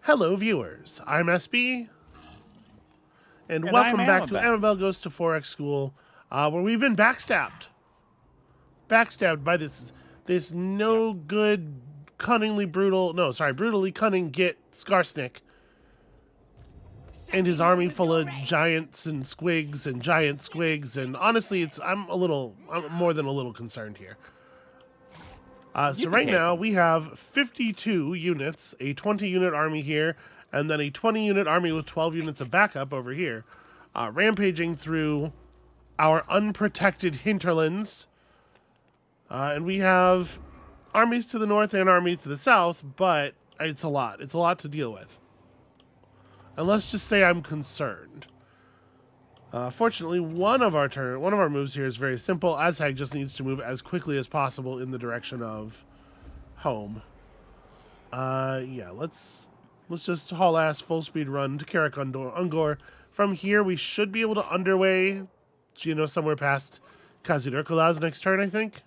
Hello, viewers. I'm SB, and And I'm welcome back to Amabel. Amabel Goes to Forex School, where we've been backstabbed by this Yep. no good, brutally cunning Git Skarsnik and his army full of giants and squigs and giant squigs. And honestly, I'm more than a little concerned here. So You can right take now them. we have 52 units, a 20-unit army here, and then a 20-unit army with 12 units of backup over here, rampaging through our unprotected hinterlands. And we have armies to the north and armies to the south, but it's a lot. It's a lot to deal with. And let's just say I'm concerned. Fortunately, one of our moves here is very simple. Azhag just needs to move as quickly as possible in the direction of home. Yeah, let's just haul ass full speed run to Karak Ungor. From here, we should be able to underway, somewhere past Khazir-Urkula's next turn, I think.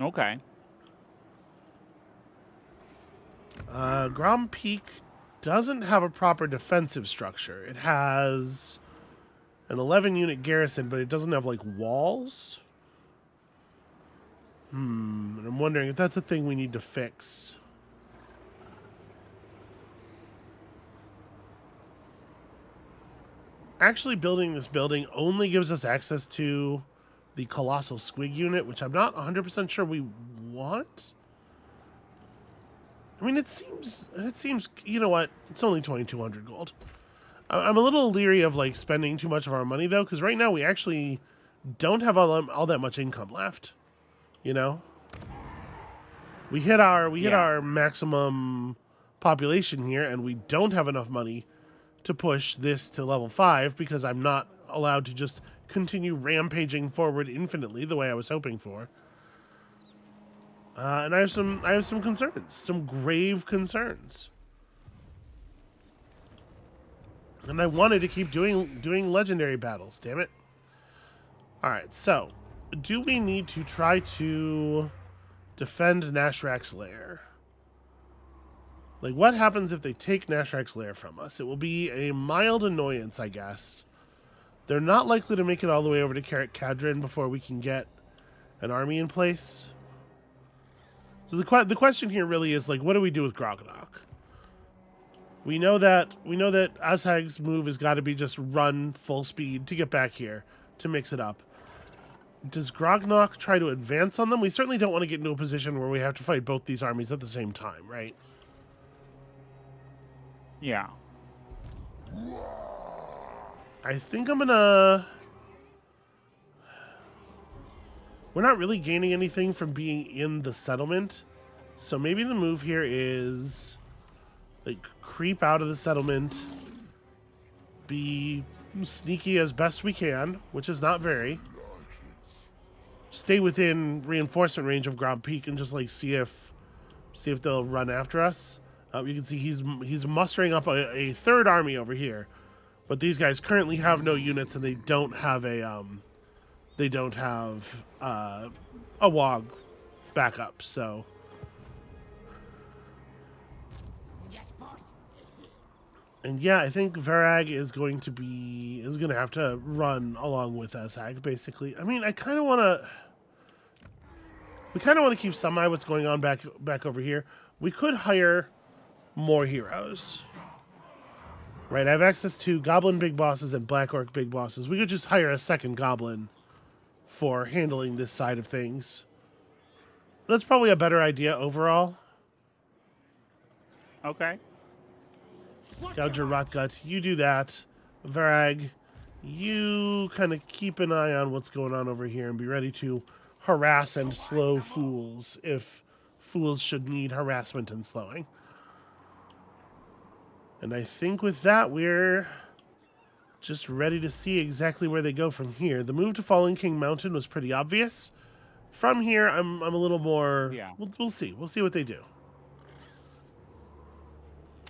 Okay. Grom Peak doesn't have a proper defensive structure. It has an 11-unit garrison, but it doesn't have, like, walls. And I'm wondering if that's a thing we need to fix. Actually, building this building only gives us access to the Colossal Squig unit, which I'm not 100% sure we want. I mean, it seems, you know what? It's only 2,200 gold. I'm a little leery of, like, spending too much of our money, though, because right now we actually don't have all that much income left, you know? We hit our maximum population here, and we don't have enough money to push this to level 5 because I'm not allowed to just continue rampaging forward infinitely the way I was hoping for. And I have some concerns, some grave concerns. And I wanted to keep doing legendary battles, damn it. All right, so do we need to try to defend Nashrak's lair? Like, what happens if they take Nashrak's lair from us? It will be a mild annoyance, I guess. They're not likely to make it all the way over to Karak Kadrin before we can get an army in place. So the question here really is, like, what do we do with Grognok? We know that Azhag's move has got to be just run full speed to get back here to mix it up. Does Grognok try to advance on them? We certainly don't want to get into a position where we have to fight both these armies at the same time, right? Yeah. I think I'm gonna... We're not really gaining anything from being in the settlement. So maybe the move here is, like, creep out of the settlement, be sneaky as best we can, which is not very. Stay within reinforcement range of Grom Peak and just, like, see if they'll run after us. You can see he's mustering up a third army over here, but these guys currently have no units and they don't have a WOG backup. So, Yes, boss. and yeah, I think Varag is going to have to run along with Azhag, basically. I mean, we kind of want to keep some eye what's going on back over here. We could hire more heroes. Right, I have access to Goblin Big Bosses and Black Orc Big Bosses. We could just hire a second Goblin for handling this side of things. That's probably a better idea overall. Okay. Gouger Rotgut, you do that. Varag, you kind of keep an eye on what's going on over here and be ready to harass and slow fools if fools should need harassment and slowing. And I think with that, we're just ready to see exactly where they go from here. The move to Fallen King Mountain was pretty obvious. From here, I'm a little more... Yeah. We'll see. We'll see what they do.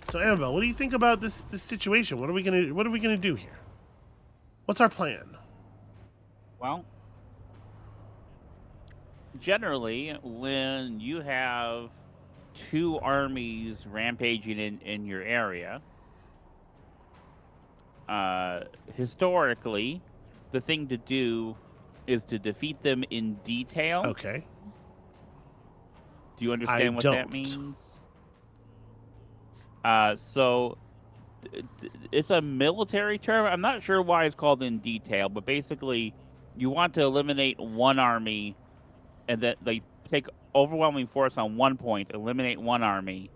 So, Amabel, what do you think about this situation? What are we gonna do here? What's our plan? Well, generally, when you have 2 armies rampaging in your area, historically, the thing to do is to defeat them in detail. Okay. Do you I understand what that don't. means? So it's a military term. I'm not sure why it's called in detail, but basically, you want to eliminate one army, and then they take overwhelming force on one point, eliminate one army,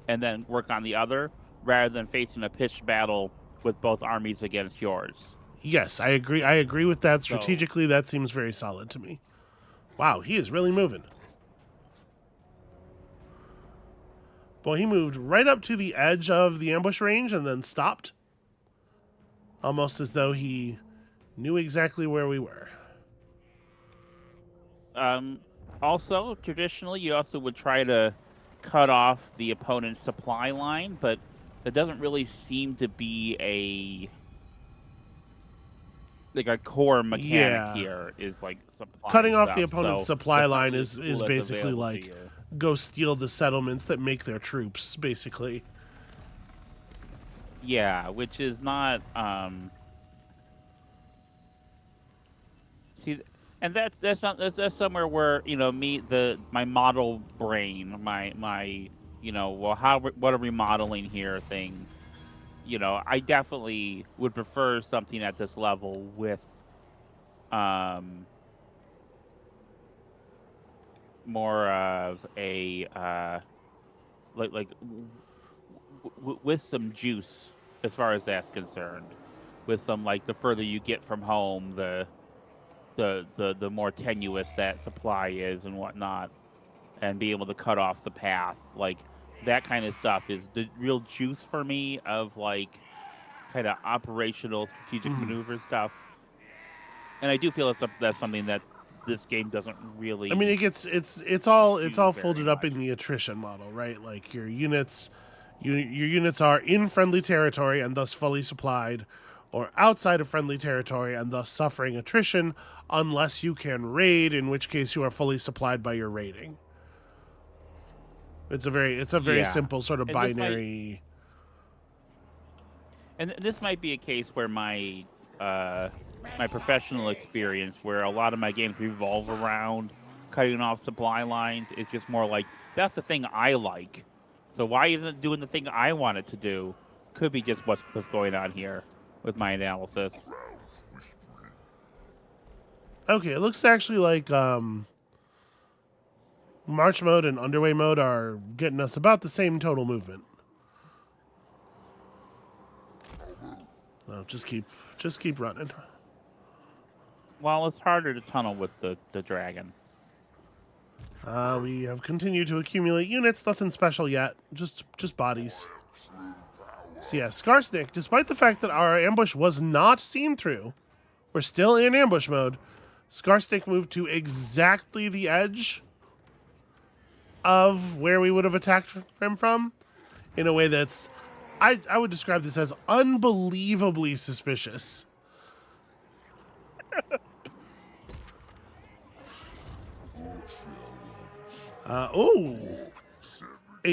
and then work on the other, rather than facing a pitched battle with both armies against yours. Yes, I agree. I agree with that. So, Strategically, that seems very solid to me. Wow, he is really moving. Boy, he moved right up to the edge of the ambush range and then stopped. Almost as though he knew exactly where we were. also, traditionally, you also would try to cut off the opponent's supply line, but that doesn't really seem to be a core mechanic here. Is like supply Cutting off stuff. the opponent's So supply that's not line really is a tool that's basically available to like you. go steal the settlements that make their troops, basically. Yeah, which is not see, and that's not that's somewhere where my model brain, my what are we modeling here thing. I definitely would prefer something at this level with more of a with some juice as far as that's concerned. With some the further you get from home, the more tenuous that supply is and whatnot, and be able to cut off the path. That kind of stuff is the real juice for me of kind of operational strategic maneuver stuff. And I do feel that's something that this game doesn't really. I mean, it's all very folded up much. in the attrition model, right? Like your units are in friendly territory and thus fully supplied, or outside of friendly territory and thus suffering attrition unless you can raid, in which case you are fully supplied by your raiding. It's a very Yeah. simple sort of And binary. This might be a case where my professional experience, where a lot of my games revolve around cutting off supply lines, is just more like that's the thing I like. So why isn't it doing the thing I want it to do? Could be just what's going on here with my analysis. Okay, it looks actually like March mode and underway mode are getting us about the same total movement. No, just keep running. Well, it's harder to tunnel with the dragon. We have continued to accumulate units. Nothing special yet. Just bodies. So yeah, Skarsnik, despite the fact that our ambush was not seen through, we're still in ambush mode. Skarsnik moved to exactly the edge of where we would have attacked him from, in a way that's, I would describe this as unbelievably suspicious. A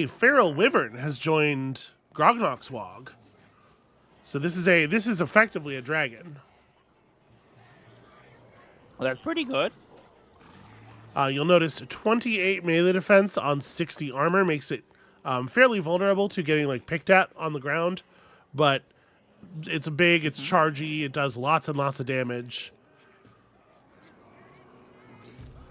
feral wyvern has joined Grognok's Wog. So this is effectively a dragon. Well, that's pretty good. You'll notice 28 melee defense on 60 armor makes it fairly vulnerable to getting picked at on the ground, but it's big, it's chargy, it does lots and lots of damage.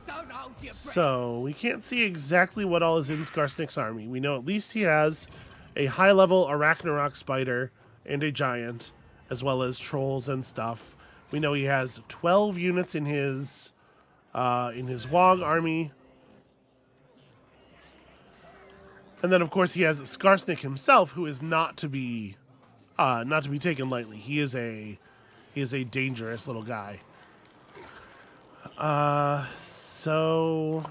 Don't hold your breath. So we can't see exactly what all is in Skarsnik's army. We know at least he has a high-level Arachnarok spider and a giant, as well as trolls and stuff. We know he has 12 units in his Wog army. And then, of course, he has Skarsnik himself, who is not to be taken lightly. He is a dangerous little guy. So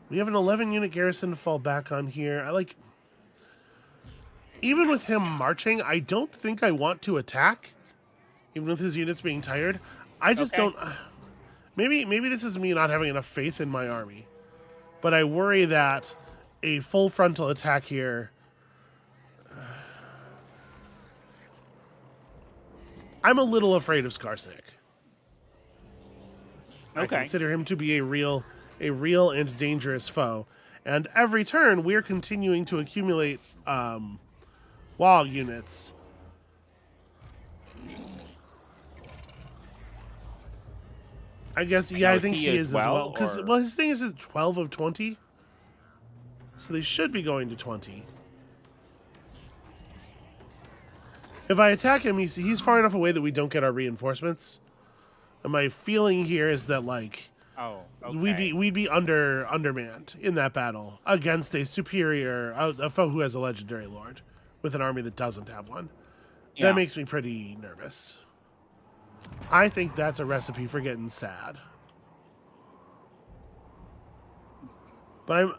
we have an 11-unit garrison to fall back on here. Even with him marching, I don't think I want to attack. Even with his units being tired, I just don't. maybe this is me not having enough faith in my army, but I worry that a full frontal attack here. I'm a little afraid of Skarsnik. I Okay. consider him to be a real and dangerous foe. And every turn, we're continuing to accumulate wall units. I guess, yeah, I think he is as well. Because, well, his thing is at 12 of 20. So they should be going to 20. If I attack him, he's far enough away that we don't get our reinforcements. And my feeling here is that, like, we'd be undermanned in that battle against a superior, a foe who has a legendary lord with an army that doesn't have one. Yeah. That makes me pretty nervous. I think that's a recipe for getting sad. But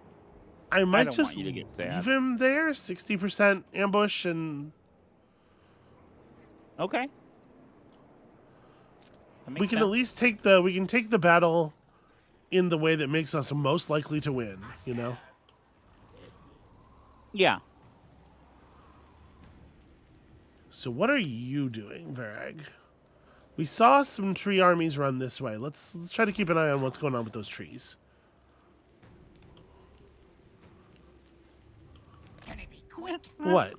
I might just leave him there, 60% ambush and... Okay. We can at least take the battle in the way that makes us most likely to win, you know? Yeah. So what are you doing, Varag? We saw some tree armies run this way. Let's try to keep an eye on what's going on with those trees. Can it be quick? What?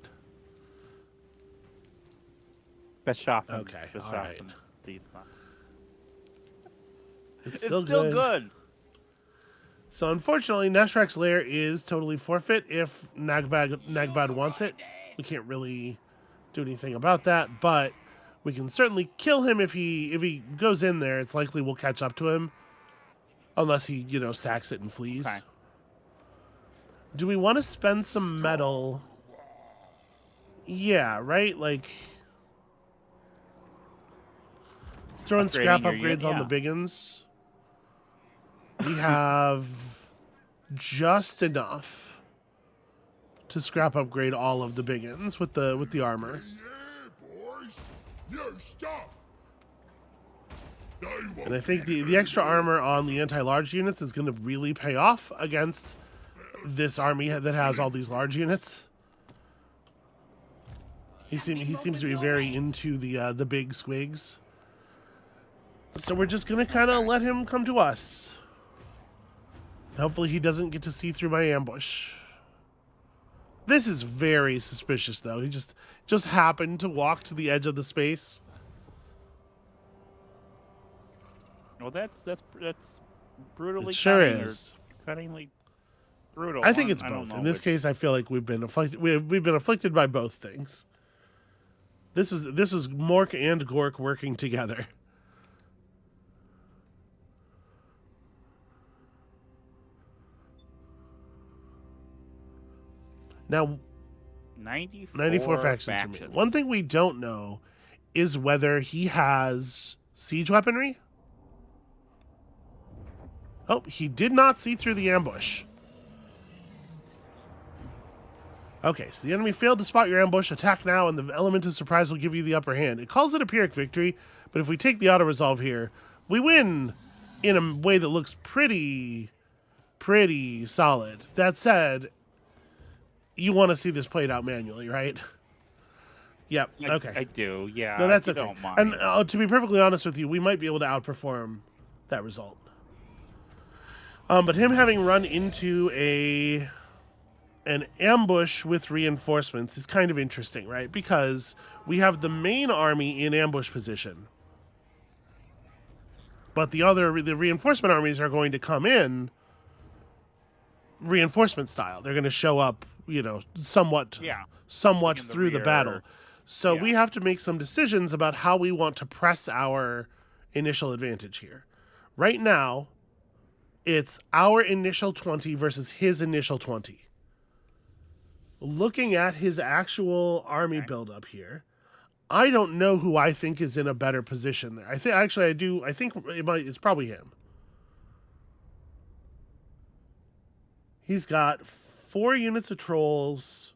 Beschaffen. Okay, all right. It's still good. So unfortunately, Neshrek's lair is totally forfeit if Nagbad wants it. We can't really do anything about that, but we can certainly kill him if he goes in there. It's likely we'll catch up to him, unless he sacks it and flees. Okay. Do we want to spend some metal? Yeah, right. Like throwing scrap upgrades on the biggins. We have just enough to scrap upgrade all of the biggins with the armor. And I think the extra armor on the anti-large units is going to really pay off against this army that has all these large units. He seems to be very into the big squigs. So we're just going to kind of let him come to us. Hopefully he doesn't get to see through my ambush. This is very suspicious, though. He just happened to walk to the edge of the space. Well, that's brutally. It sure is. Cuttingly brutal. I think it's both. In this case, I feel like we've been afflicted. We've been afflicted by both things. This was Mork and Gork working together. Now, 94 factions remain. One thing we don't know is whether he has siege weaponry. Oh, he did not see through the ambush. Okay, so the enemy failed to spot your ambush. Attack now, and the element of surprise will give you the upper hand. It calls it a Pyrrhic victory, but if we take the auto-resolve here, we win in a way that looks pretty solid. That said, you want to see this played out manually, right? Yep, okay. I do, yeah. No, that's okay. Don't mind. And to be perfectly honest with you, we might be able to outperform that result. But him having run into an ambush with reinforcements is kind of interesting, right? Because we have the main army in ambush position. But the reinforcement armies are going to come in reinforcement style. They're going to show up, somewhat through the battle. So we have to make some decisions about how we want to press our initial advantage here. Right now, it's our initial 20 versus his initial 20. Looking at his actual army buildup here, I don't know who I think is in a better position there. I think it's probably him. He's got 4 units of trolls.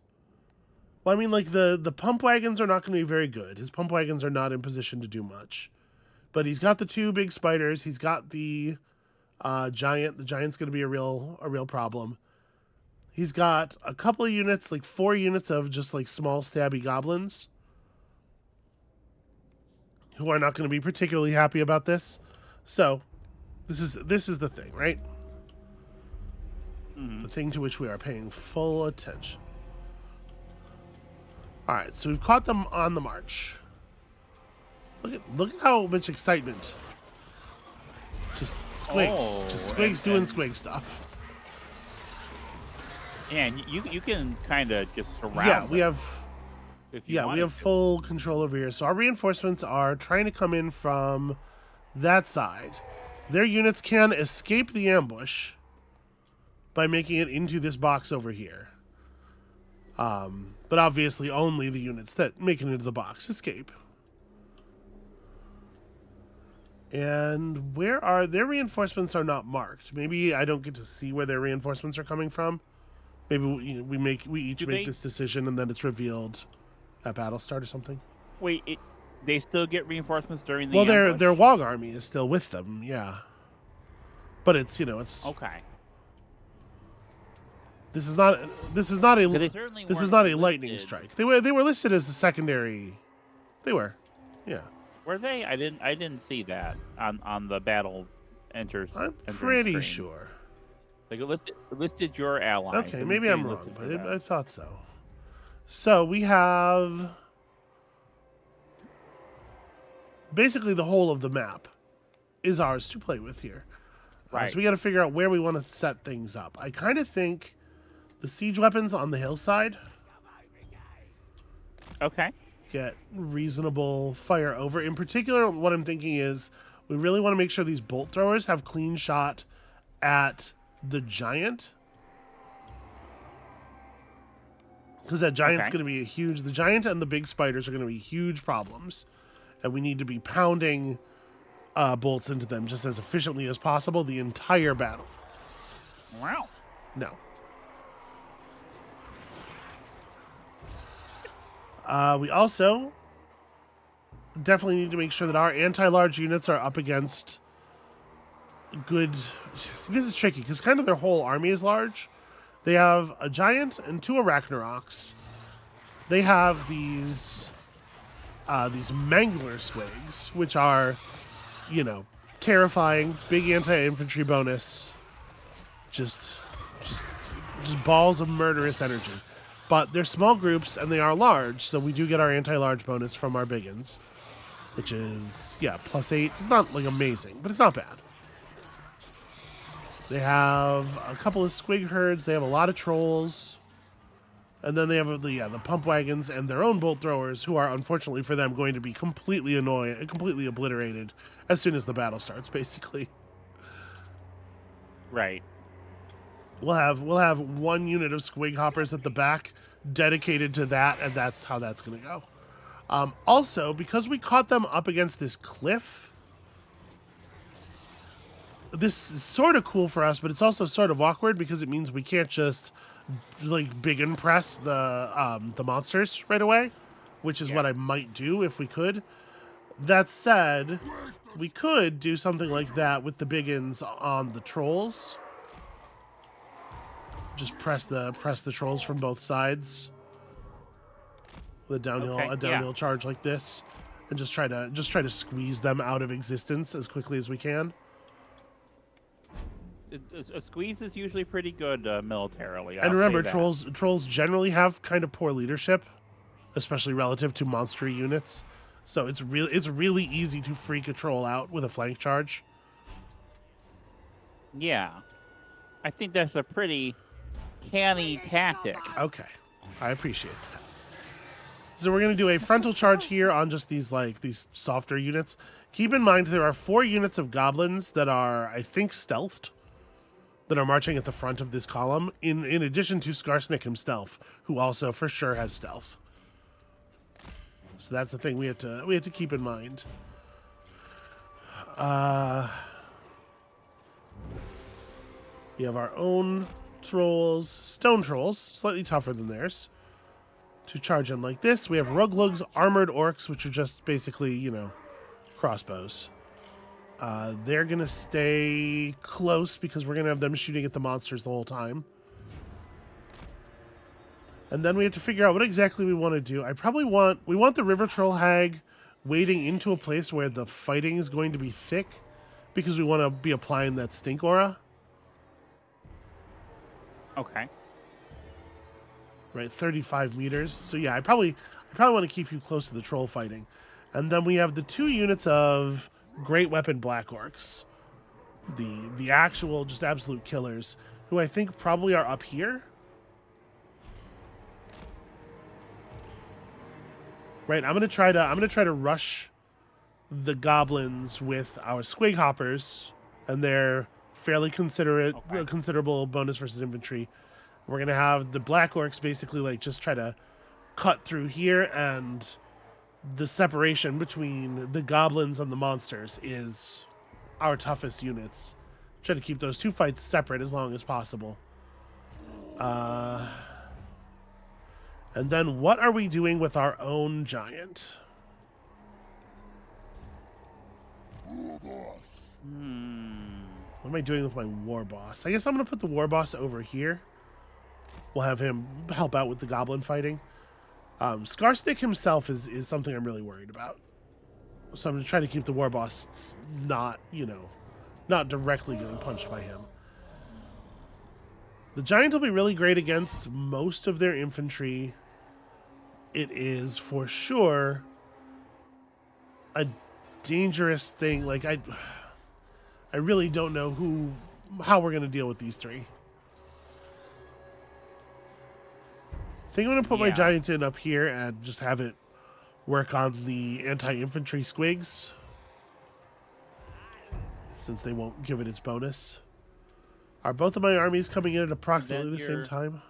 Well, I mean, like the pump wagons are not going to be very good. His pump wagons are not in position to do much. But he's got the 2 big spiders. He's got the giant. The giant's going to be a real problem. He's got a couple of units, like 4 units of just like small stabby goblins, who are not going to be particularly happy about this. So, this is the thing, right? The thing to which we are paying full attention. All right, so we've caught them on the march. Look at how much excitement. Just squigs. Just squigs doing squig stuff. And you can kind of just surround. Yeah, we them have. if you Yeah, we wanted have to. full control over here. So our reinforcements are trying to come in from that side. Their units can escape the ambush by making it into this box over here. But obviously only the units that make it into the box escape. And where are their reinforcements are not marked. Maybe I don't get to see where their reinforcements are coming from. Maybe we each make this decision and then it's revealed at battle start or something. Wait, they still get reinforcements during the Well, ambush? their WOG army is still with them, yeah. But it's it's Okay. this is not a They certainly this is weren't not a lightning listed. strike. They were listed as a secondary. They were, yeah. Were they? I didn't see that on the battle enters. I'm entrance pretty screen. sure. Like it listed your ally. Okay, maybe I'm wrong, but I thought so. So we have basically the whole of the map is ours to play with here. Right. So we got to figure out where we want to set things up. I kind of think the siege weapons on the hillside Okay. get reasonable fire over. In particular, what I'm thinking is we really want to make sure these bolt throwers have clean shot at the giant. Because that giant's going to be the giant and the big spiders are going to be huge problems. And we need to be pounding bolts into them just as efficiently as possible the entire battle. Wow. No. We also definitely need to make sure that our anti-large units are up against good... See, this is tricky, because kind of their whole army is large. They have a giant and 2 Arachnaroks. They have these Mangler Swigs, which are, terrifying, big anti-infantry bonus. Just balls of murderous energy. But they're small groups, and they are large, so we do get our anti-large bonus from our biggins, which is, +8. It's not, amazing, but it's not bad. They have a couple of squig herds. They have a lot of trolls. And then they have the pump wagons and their own bolt throwers, who are, unfortunately for them, going to be completely completely obliterated as soon as the battle starts, basically. Right. We'll have 1 unit of squig hoppers at the back dedicated to that, and that's how that's going to go. Also, because we caught them up against this cliff, this is sort of cool for us, but it's also sort of awkward because it means we can't just big and press the monsters right away, which is what I might do if we could. That said, we could do something like that with the biggins on the trolls. Just press the trolls from both sides. With a downhill charge like this, and just try to squeeze them out of existence as quickly as we can. A squeeze is usually pretty good militarily. And remember, trolls generally have kind of poor leadership, especially relative to monster units. So it's really easy to freak a troll out with a flank charge. Yeah, I think that's a pretty canny tactic. Okay, I appreciate that. So we're going to do a frontal charge here on just these softer units. Keep in mind there are 4 units of goblins that are, I think, stealthed, that are marching at the front of this column, in addition to Skarsnik himself, who also for sure has stealth. So that's the thing we have to keep in mind. We have our own trolls, stone trolls, slightly tougher than theirs, to charge in like this. We have Ruglugs, armored orcs, which are just basically, crossbows. They're going to stay close because we're going to have them shooting at the monsters the whole time. And then we have to figure out what exactly we want to do. We want the River Troll Hag wading into a place where the fighting is going to be thick because we want to be applying that stink aura. Okay. Right, 35 meters. So yeah, I probably want to keep you close to the troll fighting. And then we have the 2 units of Great Weapon Black Orcs. The actual just absolute killers, who I think probably are up here. Right, I'm gonna try to rush the goblins with our Squig Hoppers and their fairly considerable bonus versus infantry. We're gonna have the Black Orcs basically like just try to cut through here, and the separation between the goblins and the monsters is our toughest units. Try to keep those 2 fights separate as long as possible. And then what are we doing with our own giant? What am I doing with my war boss? I guess I'm going to put the war boss over here. We'll have him help out with the goblin fighting. Scarstick himself is something I'm really worried about. So I'm going to try to keep the war boss not directly getting punched by him. The giant will be really great against most of their infantry. It is for sure a dangerous thing. Like I really don't know how we're going to deal with these 3. I think I'm going to put my giant in up here and just have it work on the anti-infantry squigs, since they won't give it its bonus. Are both of my armies coming in at approximately the same time?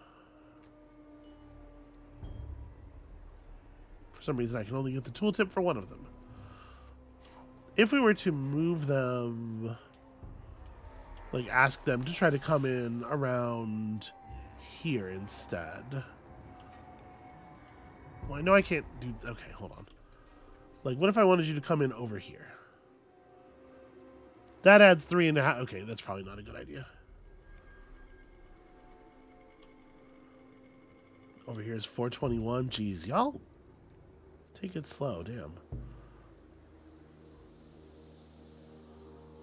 For some reason, I can only get the tooltip for one of them. If we were to move them, like ask them to try to come in around here instead. Well, I know I can't do... Okay, hold on. Like, what if I wanted you to come in over here? That adds 3.5... Okay, that's probably not a good idea. Over here is 421. Jeez, y'all take it slow. Damn.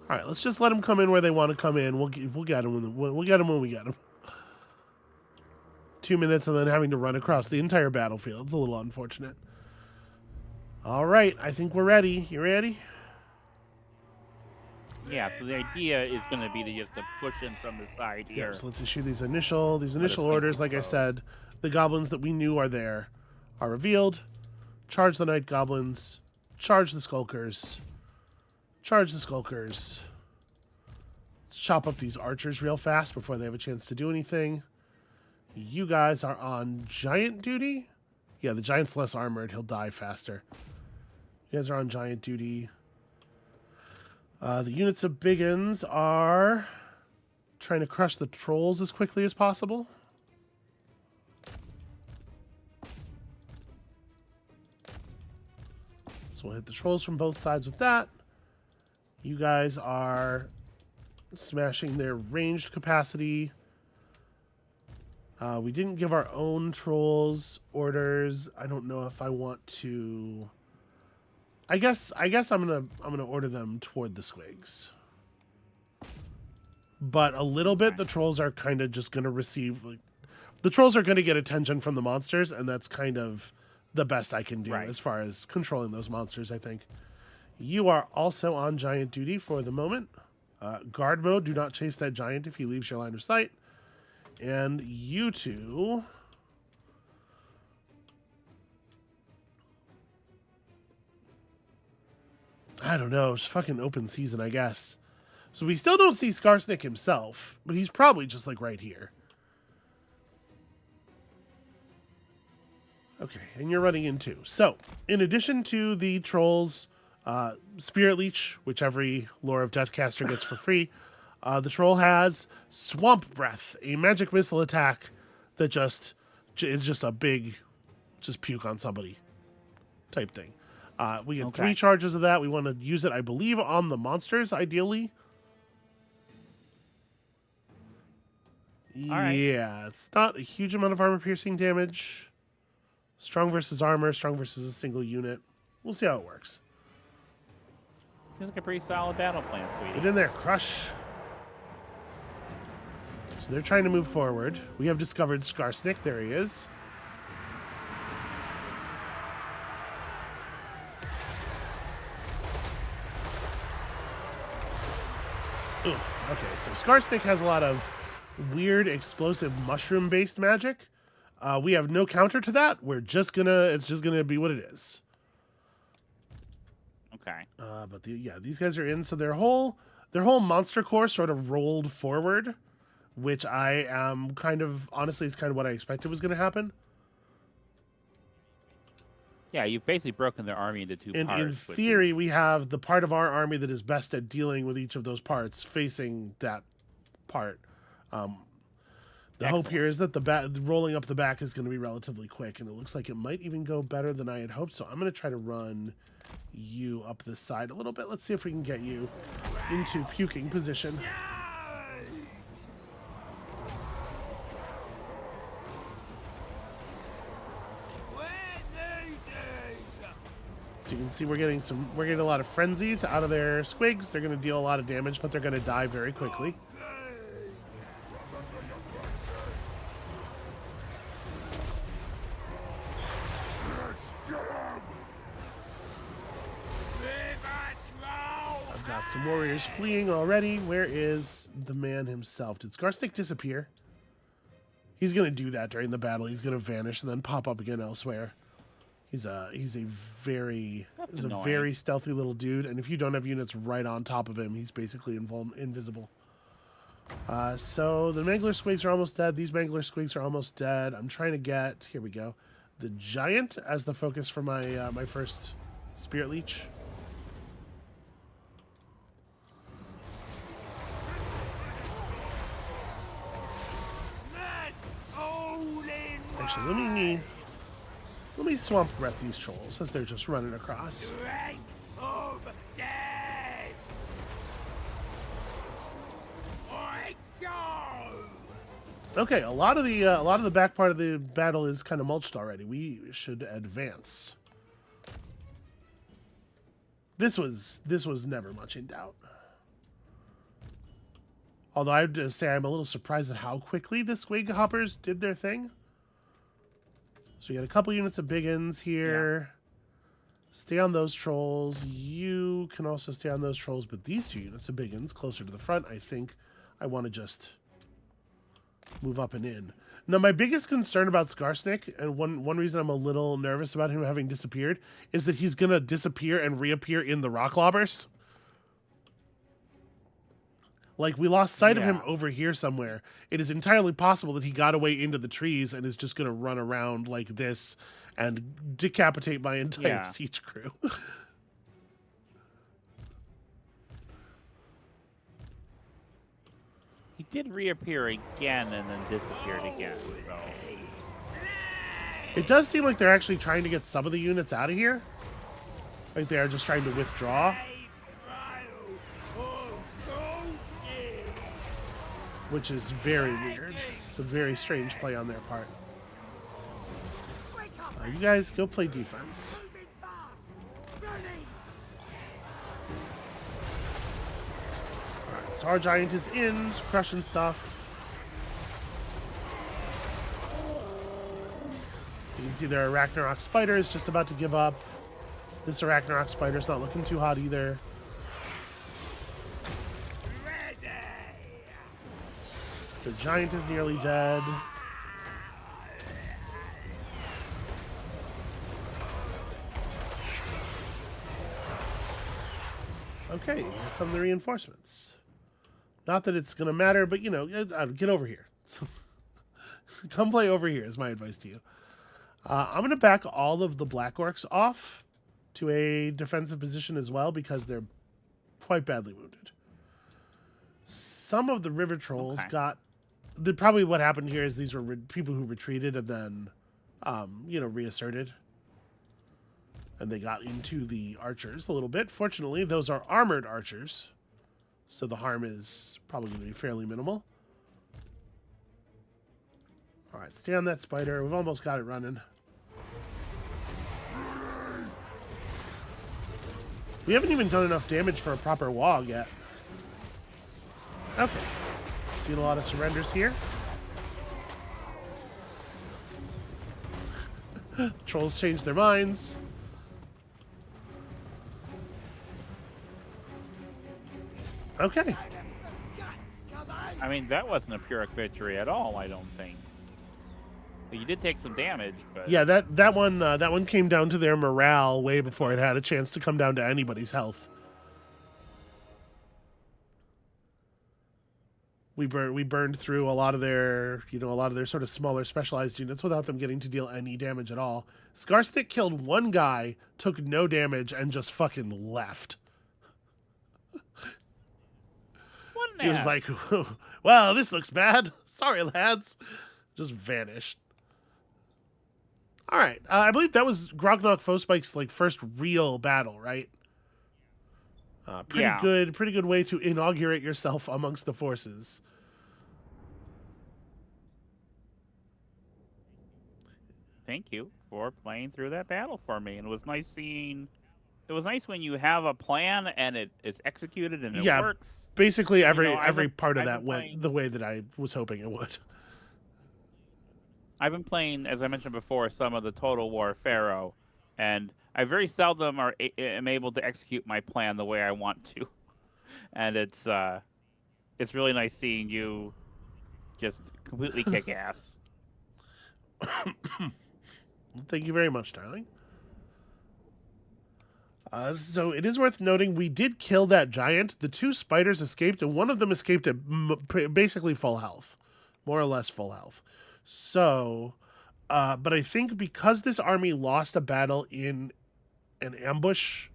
All right, let's just let them come in where they want to come in. We'll get them we'll get them when we get them. 2 minutes and then having to run across the entire battlefield. It's a little unfortunate. All right, I think we're ready. You ready? Yeah, so the idea is going to be to just to push in from the side here. Yeah, so let's issue these initial orders. Like I said, the goblins that we knew are there are revealed. Charge the night goblins. Charge the skulkers. Charge the skulkers. Let's chop up these archers real fast before they have a chance to do anything. You guys are on giant duty? Yeah, the giant's less armored. He'll die faster. You guys are on giant duty. The units of Biggins are trying to crush the trolls as quickly as possible. So we'll hit the trolls from both sides with that. You guys are smashing their ranged capacity. We didn't give our own trolls orders. I don't know if I want to. I guess I'm gonna order them toward the squigs. But a little bit, the trolls are kind of just gonna receive. Like, the trolls are gonna get attention from the monsters, and that's kind of the best I can do as far as controlling those monsters. I think. You are also on giant duty for the moment. Guard mode. Do not chase that giant if he leaves your line of sight. And you two... I don't know. It's fucking open season, I guess. So we still don't see Skarsnik himself, but he's probably just like right here. Okay, and you're running in too. So, in addition to the trolls, Spirit Leech, which every Lore of Deathcaster gets for free, the troll has Swamp Breath, a magic missile attack that is just a big, just puke on somebody type thing. We get Okay. 3 charges of that. We want to use it, I believe, on the monsters, ideally. All right. Yeah, it's not a huge amount of armor-piercing damage. Strong versus armor, strong versus a single unit. We'll see how it works. Seems like a pretty solid battle plan, sweetie. Get in there, Crush. So they're trying to move forward. We have discovered Skarsnik. There he is. Ooh, okay, so Skarsnik has a lot of weird, explosive, mushroom-based magic. We have no counter to that. It's just gonna be what it is. Okay. But these guys are in, so their whole monster core sort of rolled forward, which I am honestly, it's kind of what I expected was going to happen. Yeah, you've basically broken their army into 2 And parts. in theory, we have the part of our army that is best at dealing with each of those parts facing that part. The hope here is that the rolling up the back is going to be relatively quick, and it looks like it might even go better than I had hoped. So I'm going to try to run you up this side a little bit. Let's see if we can get you into puking position. So you can see we're getting a lot of frenzies out of their squigs. They're going to deal a lot of damage, but they're going to die very quickly. I've got some warriors fleeing already. Where is the man himself? Did Skarsnik disappear? He's going to do that during the battle. He's going to vanish and then pop up again elsewhere. He's a very stealthy little dude, and if you don't have units right on top of him, he's basically invisible. So the Mangler Squigs are almost dead. These Mangler Squigs are almost dead. I'm trying to get, here we go, the Giant as the focus for my my first Spirit Leech. Actually, let me swamp breath these trolls as they're just running across. Okay, a lot of the back part of the battle is kind of mulched already. We should advance. This was never much in doubt. Although I have to say I'm a little surprised at how quickly the Squig Hoppers did their thing. So we got a couple units of biggins here. Yeah. Stay on those trolls. You can also stay on those trolls, but these 2 units of biggins closer to the front, I think I want to just move up and in. Now, my biggest concern about Skarsnik, and one reason I'm a little nervous about him having disappeared, is that he's going to disappear and reappear in the rock lobbers. Like, we lost sight of him over here somewhere. It is entirely possible that he got away into the trees and is just going to run around like this and decapitate my entire siege crew. He did reappear again and then disappeared again, so... It does seem like they're actually trying to get some of the units out of here. Like they are just trying to withdraw. Which is very weird. It's a very strange play on their part. You guys go play defense. Alright, so our giant is in, crushing stuff. You can see their Ragnarok spider is just about to give up. This Ragnarok spider is not looking too hot either. The giant is nearly dead. Okay, here come the reinforcements. Not that it's going to matter, but, you know, get over here. Come play over here is my advice to you. I'm going to back all of the Black Orcs off to a defensive position as well because they're quite badly wounded. Some of the River Trolls got... Probably what happened here is these were people who retreated and then, you know, reasserted. and they got into the archers a little bit. Fortunately, those are armored archers, so the harm is probably going to be fairly minimal. All right, stay on that spider. We've almost got it running. We haven't even done enough damage for a proper wog yet. Okay. Seen a lot of surrenders here. Trolls changed their minds. Okay. I mean, that wasn't a Pyrrhic victory at all, I don't think. But you did take some damage, but... Yeah, that one came down to their morale way before it had a chance to come down to anybody's health. We burned through a lot of their sort of smaller specialized units without them getting to deal any damage at all. Scarstick killed one guy, took no damage, and just fucking left. He was like, well, this looks bad. Sorry, lads. Just vanished. All right. I believe that was Grognok Fospike's first real battle, right? Pretty good way to inaugurate yourself amongst the forces. Thank you for playing through that battle for me. And it was nice seeing... It was nice when you have a plan and it's executed and it works. Basically, every part of that went the way that I was hoping it would. I've been playing, as I mentioned before, some of the Total War Pharaoh, and I very seldom am able to execute my plan the way I want to. And it's really nice seeing you just completely kick ass. Thank you very much, darling. So it is worth noting we did kill that giant. The two spiders escaped, and one of them escaped at basically full health. More or less full health. So, but I think because this army lost a battle in an ambush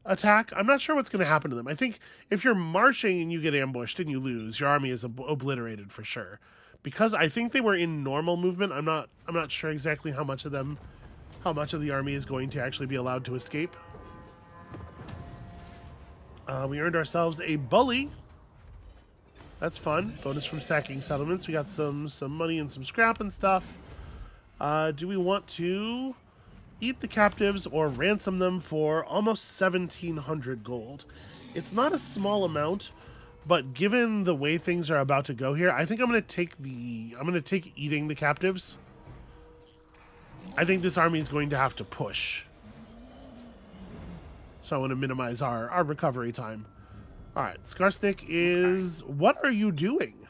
attack, I'm not sure what's going to happen to them. I think if you're marching and you get ambushed and you lose, your army is obliterated for sure. Because I think they were in normal movement, I'm not sure exactly how much of the army is going to actually be allowed to escape. We earned ourselves a bully. That's fun. Bonus from sacking settlements. We got some money and some scrap and stuff. Do we want to eat the captives or ransom them for almost 1,700 gold? It's not a small amount, but given the way things are about to go here, I think I'm going to take eating the captives. I think this army is going to have to push. So I want to minimize our recovery time. All right, Scarstick is... What are you doing?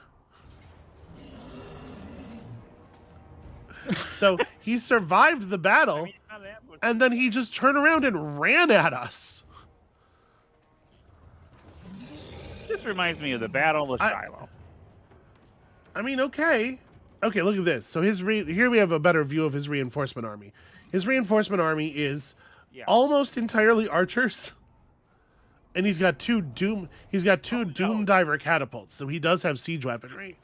So he survived the battle, and then he just turned around and ran at us. This reminds me of the Battle of Shiloh. I mean, okay. Okay, look at this. So here we have a better view of his reinforcement army. His reinforcement army is almost entirely archers, and he's got two Doom Diver catapults. So he does have siege weaponry.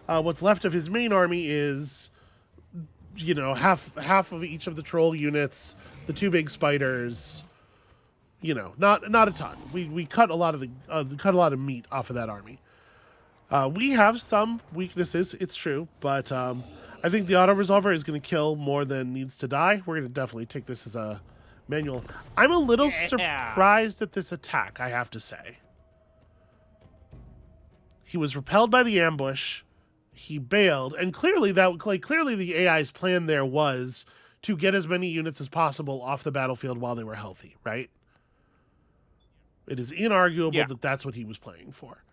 What's left of his main army is, half of each of the troll units, the two big spiders. Not a ton. We cut a lot of meat off of that army. We have some weaknesses, it's true, but I think the auto-resolver is going to kill more than needs to die. We're going to definitely take this as a manual. I'm a little surprised at this attack, I have to say. He was repelled by the ambush. He bailed, and clearly the AI's plan there was to get as many units as possible off the battlefield while they were healthy, right? It is inarguable that that's what he was playing for.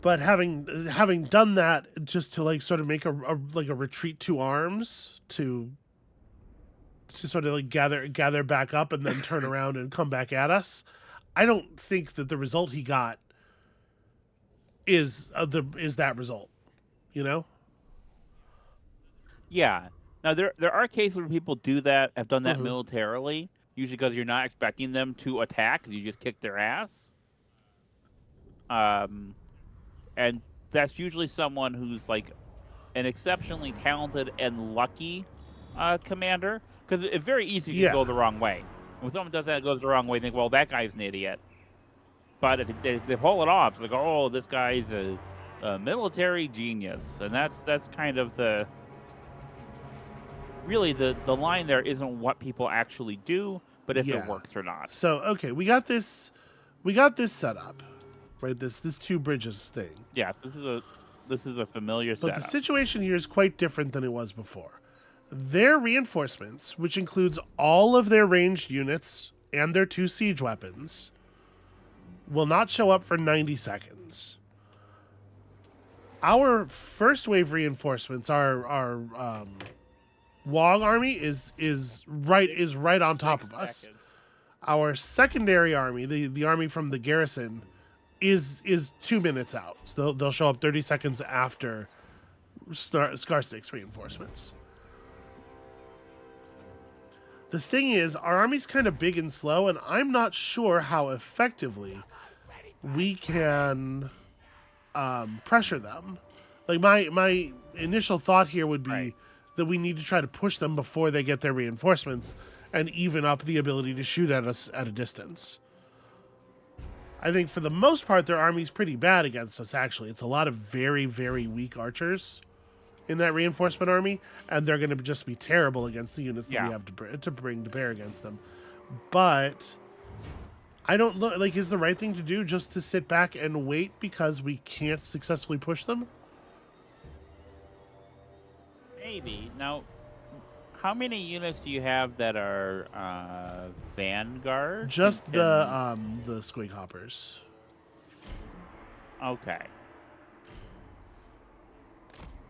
But having done that, just to sort of make a retreat to arms to sort of gather back up and then turn around and come back at us, I don't think that the result he got is that result, Yeah. Now there are cases where people do that, have done that militarily, usually because you're not expecting them to attack, you just kick their ass. And that's usually someone who's like an exceptionally talented and lucky commander, because it's very easy to Yeah. go the wrong way. When someone does that, goes the wrong way, you think, well, that guy's an idiot. But if they pull it off, it's like, oh, this guy's a military genius, and that's kind of the really the line there isn't what people actually do, but if it Yeah. works or not. So okay, we got this set up, right? This two bridges thing. Yes, this is a familiar But setup. the situation here is quite different than it was before. Their reinforcements, which includes all of their ranged units and their 2 siege weapons, will not show up for 90 seconds. Our first wave reinforcements, our Wog army is right on top of us. Our secondary army, the army from the garrison, is 2 minutes out. So they'll show up 30 seconds after Scarstick's reinforcements. The thing is, our army's kind of big and slow, and I'm not sure how effectively we can pressure them. Like my initial thought here would be that we need to try to push them before they get their reinforcements and even up the ability to shoot at us at a distance. I think for the most part, their army's pretty bad against us, actually. It's a lot of very, very weak archers in that reinforcement army, and they're going to just be terrible against the units that we have to bring to bear against them. But I don't know, like, is the right thing to do just to sit back and wait because we can't successfully push them? Maybe. Now, how many units do you have that are Vanguard? Just the squig hoppers. Okay.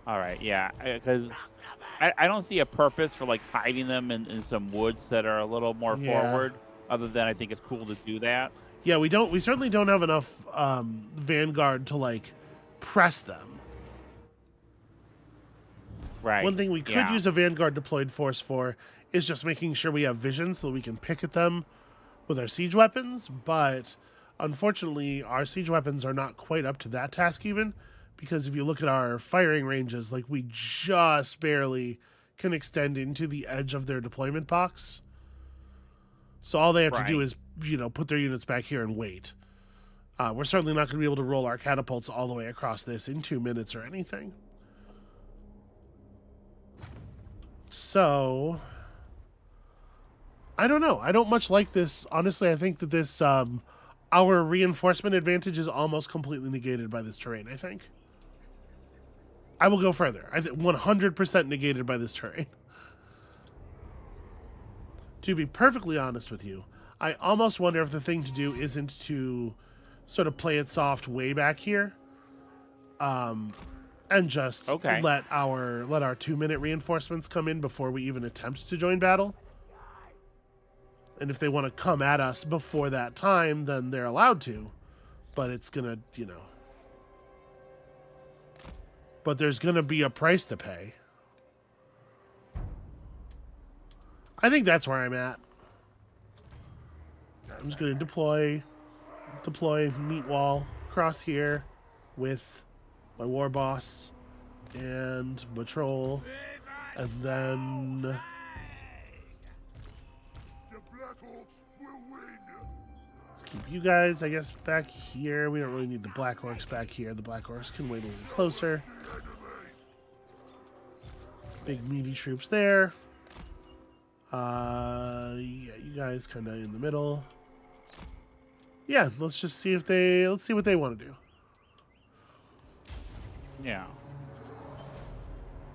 All right, yeah, because I don't see a purpose for like hiding them in some woods that are a little more forward. Other than I think it's cool to do that. Yeah, we certainly don't have enough Vanguard to like press them. Right. One thing we could use a Vanguard deployed force for is just making sure we have vision so that we can pick at them with our siege weapons, but unfortunately our siege weapons are not quite up to that task even, because if you look at our firing ranges, like we just barely can extend into the edge of their deployment box. So all they have to do is, put their units back here and wait. We're certainly not going to be able to roll our catapults all the way across this in 2 minutes or anything. So, I don't know. I don't much like this. Honestly, I think that this, our reinforcement advantage is almost completely negated by this terrain, I think. I will go further. I think 100% negated by this terrain. To be perfectly honest with you, I almost wonder if the thing to do isn't to sort of play it soft way back here, and just let our 2-minute reinforcements come in before we even attempt to join battle. And if they want to come at us before that time, then they're allowed to. But it's gonna, but there's gonna be a price to pay. I think that's where I'm at. I'm just going to deploy meat wall across here with my war boss and patrol, and then let's keep you guys, I guess, back here. We don't really need the Black Orcs back here. The Black Orcs can wait a little closer. Big meaty troops there. Yeah, you guys kind of in the middle. Yeah, let's just see let's see what they want to do. Yeah.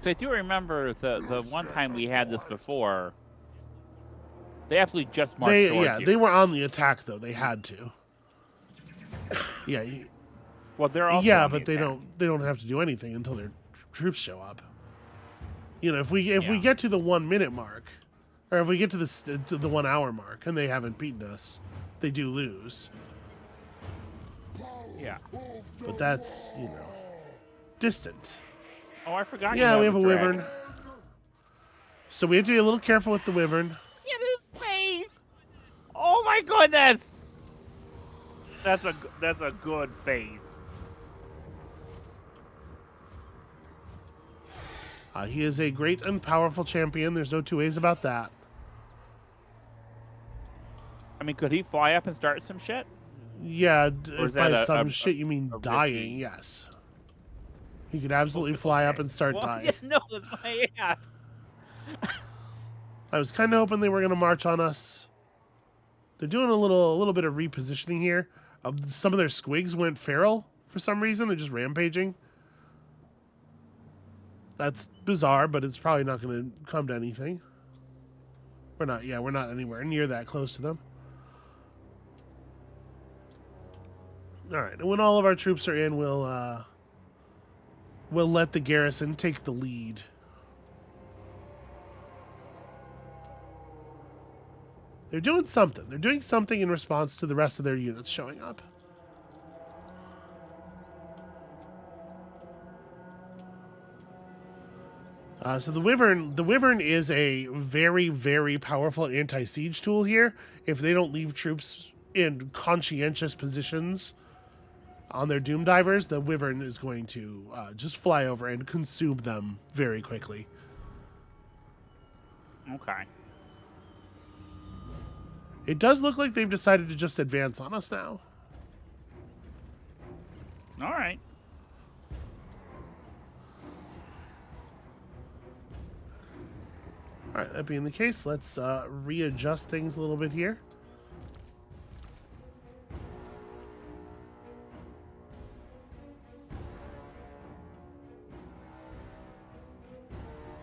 So I do remember the one time we had this before. They absolutely just marched towards you. They were on the attack though. They had to. Yeah. Well, they're also but they don't have to do anything until their troops show up. If we get to the 1 minute mark, or if we get to the 1 hour mark and they haven't beaten us, they do lose. Yeah. But that's, distant. Oh, I forgot. Yeah, we have a wyvern. So we have to be a little careful with the wyvern. Yeah, this face. Oh my goodness. That's a good face. He is a great and powerful champion. There's no two ways about that. I mean, could he fly up and start some shit? Yeah, Or if is by that some shit you mean a dying, risky- yes. He could absolutely fly up Okay. and start Well, dying. yeah, no, that's my ass. I was kind of hoping they were going to march on us. They're doing a little bit of repositioning here. Some of their squigs went feral for some reason. They're just rampaging. That's bizarre, but it's probably not going to come to anything. We're not anywhere near that close to them. All right, and when all of our troops are in, we'll let the garrison take the lead. They're doing something. They're doing something in response to the rest of their units showing up. So the Wyvern is a very, very powerful anti-siege tool here. If they don't leave troops in conscientious positions on their Doom Divers, the Wyvern is going to just fly over and consume them very quickly. Okay. It does look like they've decided to just advance on us now. All right. All right, that being the case, let's readjust things a little bit here.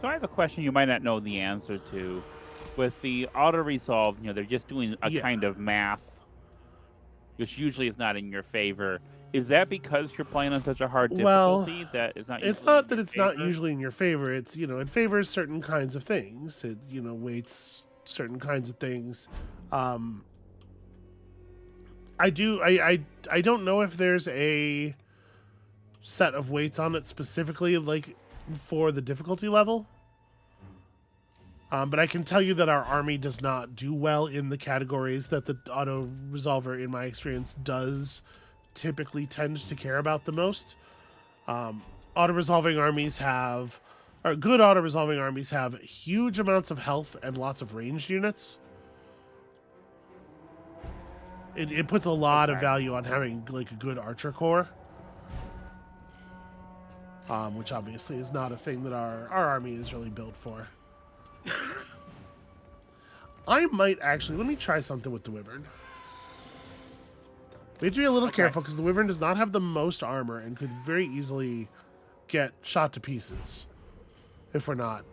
So I have a question you might not know the answer to. With the auto-resolve, they're just doing a kind of math, which usually is not in your favor. Is that because you're playing on such a hard difficulty that is not? It's not that it's not usually in your favor. It's it favors certain kinds of things. It weights certain kinds of things. I don't know if there's a set of weights on it specifically, like for the difficulty level. But I can tell you that our army does not do well in the categories that the auto-resolver, in my experience, does typically tend to care about the most. Auto-resolving armies have, or good auto-resolving armies have huge amounts of health and lots of ranged units. It puts a lot of value on having like a good archer corps. Which obviously is not a thing that our army is really built for. I might actually, let me try something with the Wyvern. We have to be a little careful because the Wyvern does not have the most armor and could very easily get shot to pieces if we're not,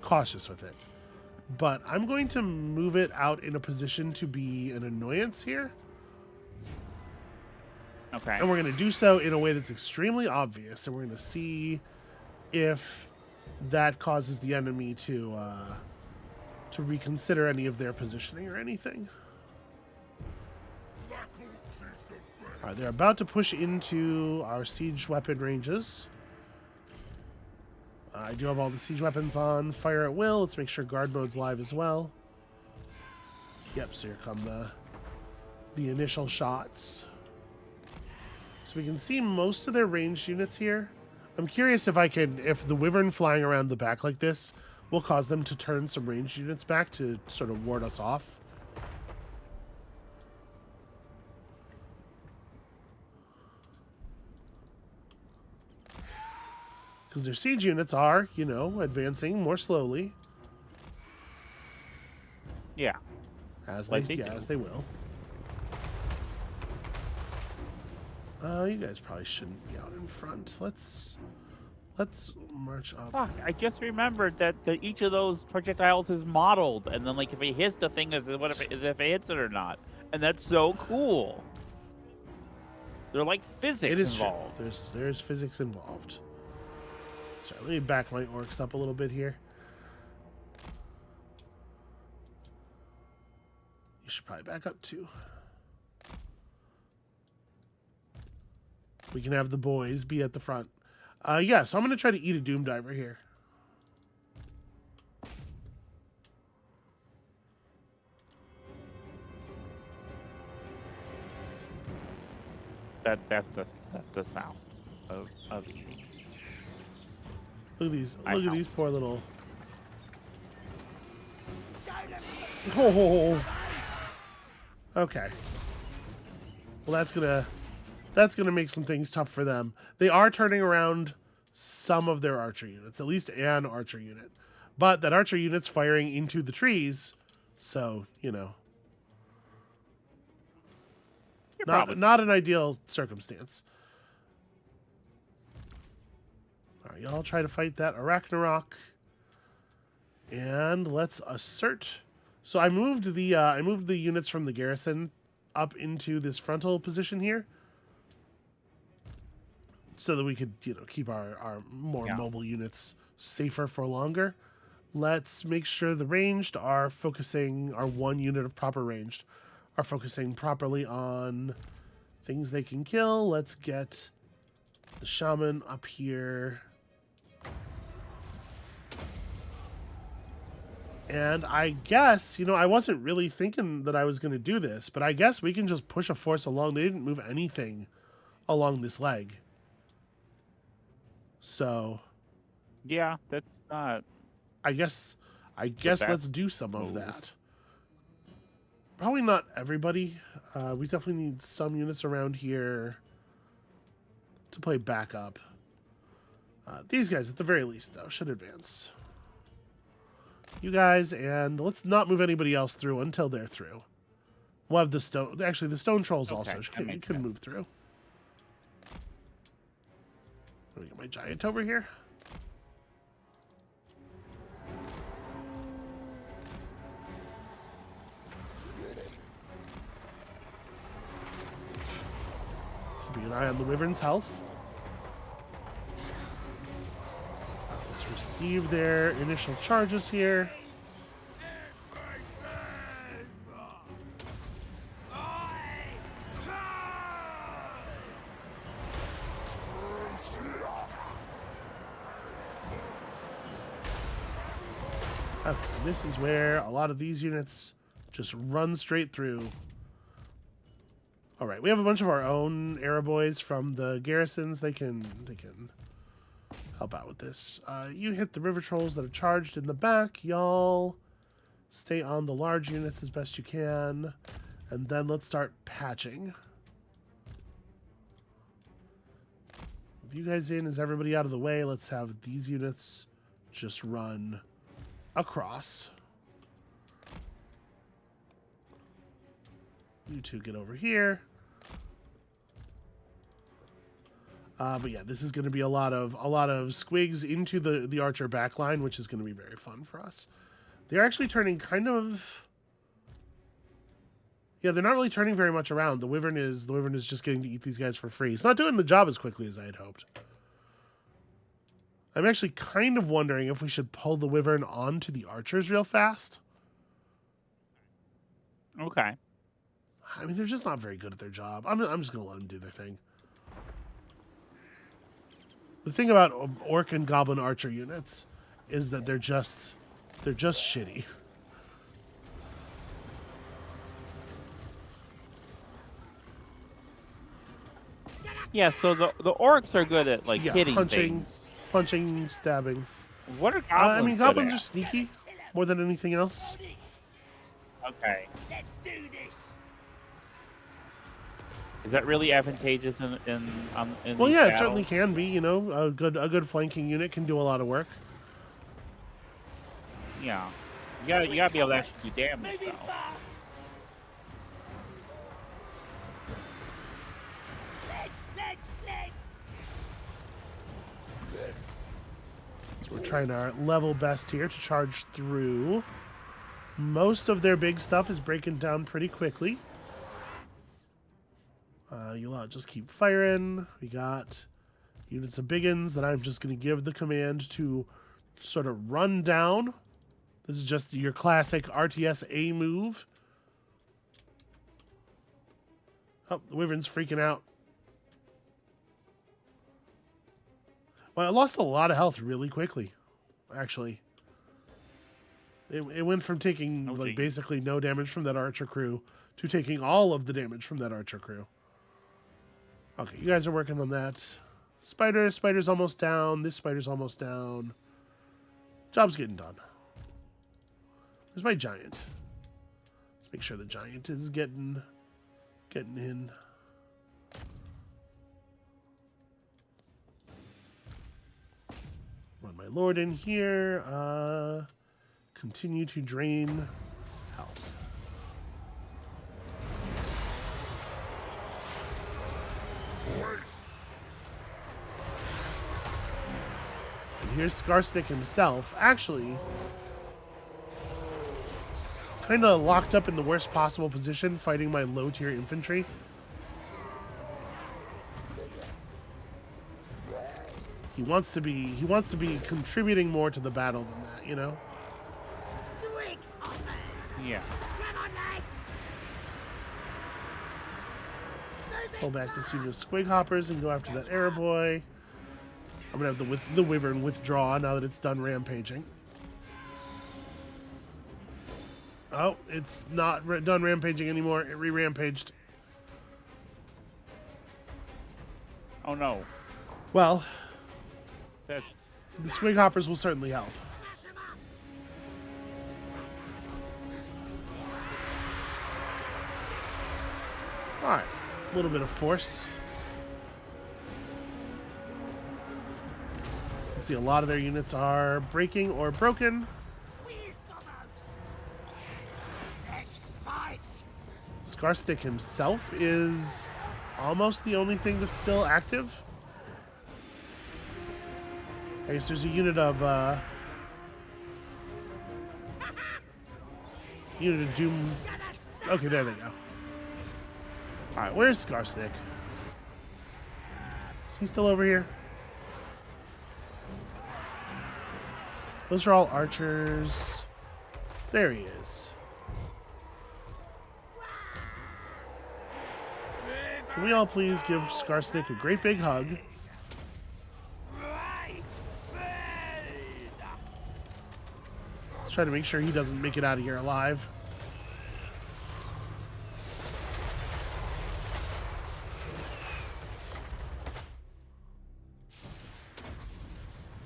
cautious with it. But I'm going to move it out in a position to be an annoyance here. Okay. And we're going to do so in a way that's extremely obvious, and we're going to see if that causes the enemy to reconsider any of their positioning or anything. All right, they're about to push into our siege weapon ranges. I do have all the siege weapons on fire at will. Let's make sure guard mode's live as well. Yep, so here come the initial shots. So we can see most of their ranged units here. I'm curious if the Wyvern flying around the back like this will cause them to turn some ranged units back to sort of ward us off. Because their siege units are, advancing more slowly. Yeah. As Like they do. will. You guys probably shouldn't be out in front. Let's march up. Fuck, I just remembered that each of those projectiles is modeled, and then if it hits the thing, is if it hits it or not, and that's so cool. They're like physics It is involved. true. There's physics involved. Sorry, let me back my orcs up a little bit here. You should probably back up too. We can have the boys be at the front. Yeah, so I'm going to try to eat a Doom Diver here. That's the sound of eating. Look at these. I Look at know. these poor little. Show them. Oh. Okay. Well, that's gonna make some things tough for them. They are turning around some of their archer units, at least an archer unit, but that archer unit's firing into the trees, so you know, You're probably not an ideal circumstance. All right, y'all try to fight that Arachnarok, and let's assert. So I moved the units from the garrison up into this frontal position here, so that we could keep our more mobile units safer for longer. Let's make sure the ranged are focusing. Our one unit of proper ranged are focusing properly on things they can kill. Let's get the shaman up here. And I guess, I wasn't really thinking that I was going to do this, but I guess we can just push a force along. They didn't move anything along this leg. So, yeah, that's not. I guess best let's do some of move. that. Probably not everybody. We definitely need some units around here to play backup. These guys, at the very least, though, should advance. You guys, and let's not move anybody else through until they're through. We'll have the stone. Actually, the stone trolls Okay, also that can makes sense. move through. Let me get my giant over here. Keeping an eye on the wyvern's health. Let's receive their initial charges here. Okay, this is where a lot of these units just run straight through. All right, we have a bunch of our own arrow boys from the garrisons. They can help out with this. You hit the river trolls that are charged in the back. Y'all stay on the large units as best you can, and then let's start patching. Move you guys in. Is everybody out of the way? Let's have these units just run across. You two get over here. But yeah, this is going to be a lot of squigs into the archer backline, which is going to be very fun for us. They're actually turning kind of. Yeah, they're not really turning very much around. The wyvern is just getting to eat these guys for free. It's not doing the job as quickly as I had hoped. I'm actually kind of wondering if we should pull the wyvern onto the archers real fast. Okay. I mean, they're just not very good at their job. I'm just going to let them do their thing. The thing about orc and goblin archer units is that they're just shitty. Yeah, so the orcs are good at like Yeah, hitting punching, things. punching, stabbing. What are goblins? I mean, good goblins are at? sneaky more than anything else. Okay. Let's do this. Is that really advantageous in Well, these yeah, it battles? certainly can be. You know, a good flanking unit can do a lot of work. Yeah. You gotta be able to actually do damage Moving though. fast. Let's. So we're trying our level best here to charge through. Most of their big stuff is breaking down pretty quickly. You'll just keep firing. We got units of biggins that I'm just going to give the command to sort of run down. This is just your classic RTS A move. Oh, the wyvern's freaking out. Well, I lost a lot of health really quickly, actually. It went from taking Oh, geez. basically no damage from that archer crew to taking all of the damage from that archer crew. Okay, you guys are working on that. Spider's almost down. This spider's almost down. Job's getting done. Where's my giant? Let's make sure the giant is getting in. Run my lord in here. Continue to drain health. And here's Scarsnick himself, actually kind of locked up in the worst possible position, fighting my low-tier infantry. He wants to be contributing more to the battle than that, you know? Squig hoppers. Yeah. Come on, lads. Pull back this unit of squig hoppers and go after that arrow boy. I'm gonna have the wyvern withdraw now that it's done rampaging. Oh, it's not done rampaging anymore. It re-rampaged. Oh no. Well, That's the squig hoppers will certainly help. Smash 'em up. All right, a little bit of force. See, a lot of their units are breaking or broken. Where's Gomos? Let's fight. Scarstick himself is almost the only thing that's still active. I guess there's a unit of doom. Okay, there they go. All right, where's Scarstick? Is he still over here? Those are all archers. There he is. Can we all please give Scarsnick a great big hug? Right. Let's try to make sure he doesn't make it out of here alive.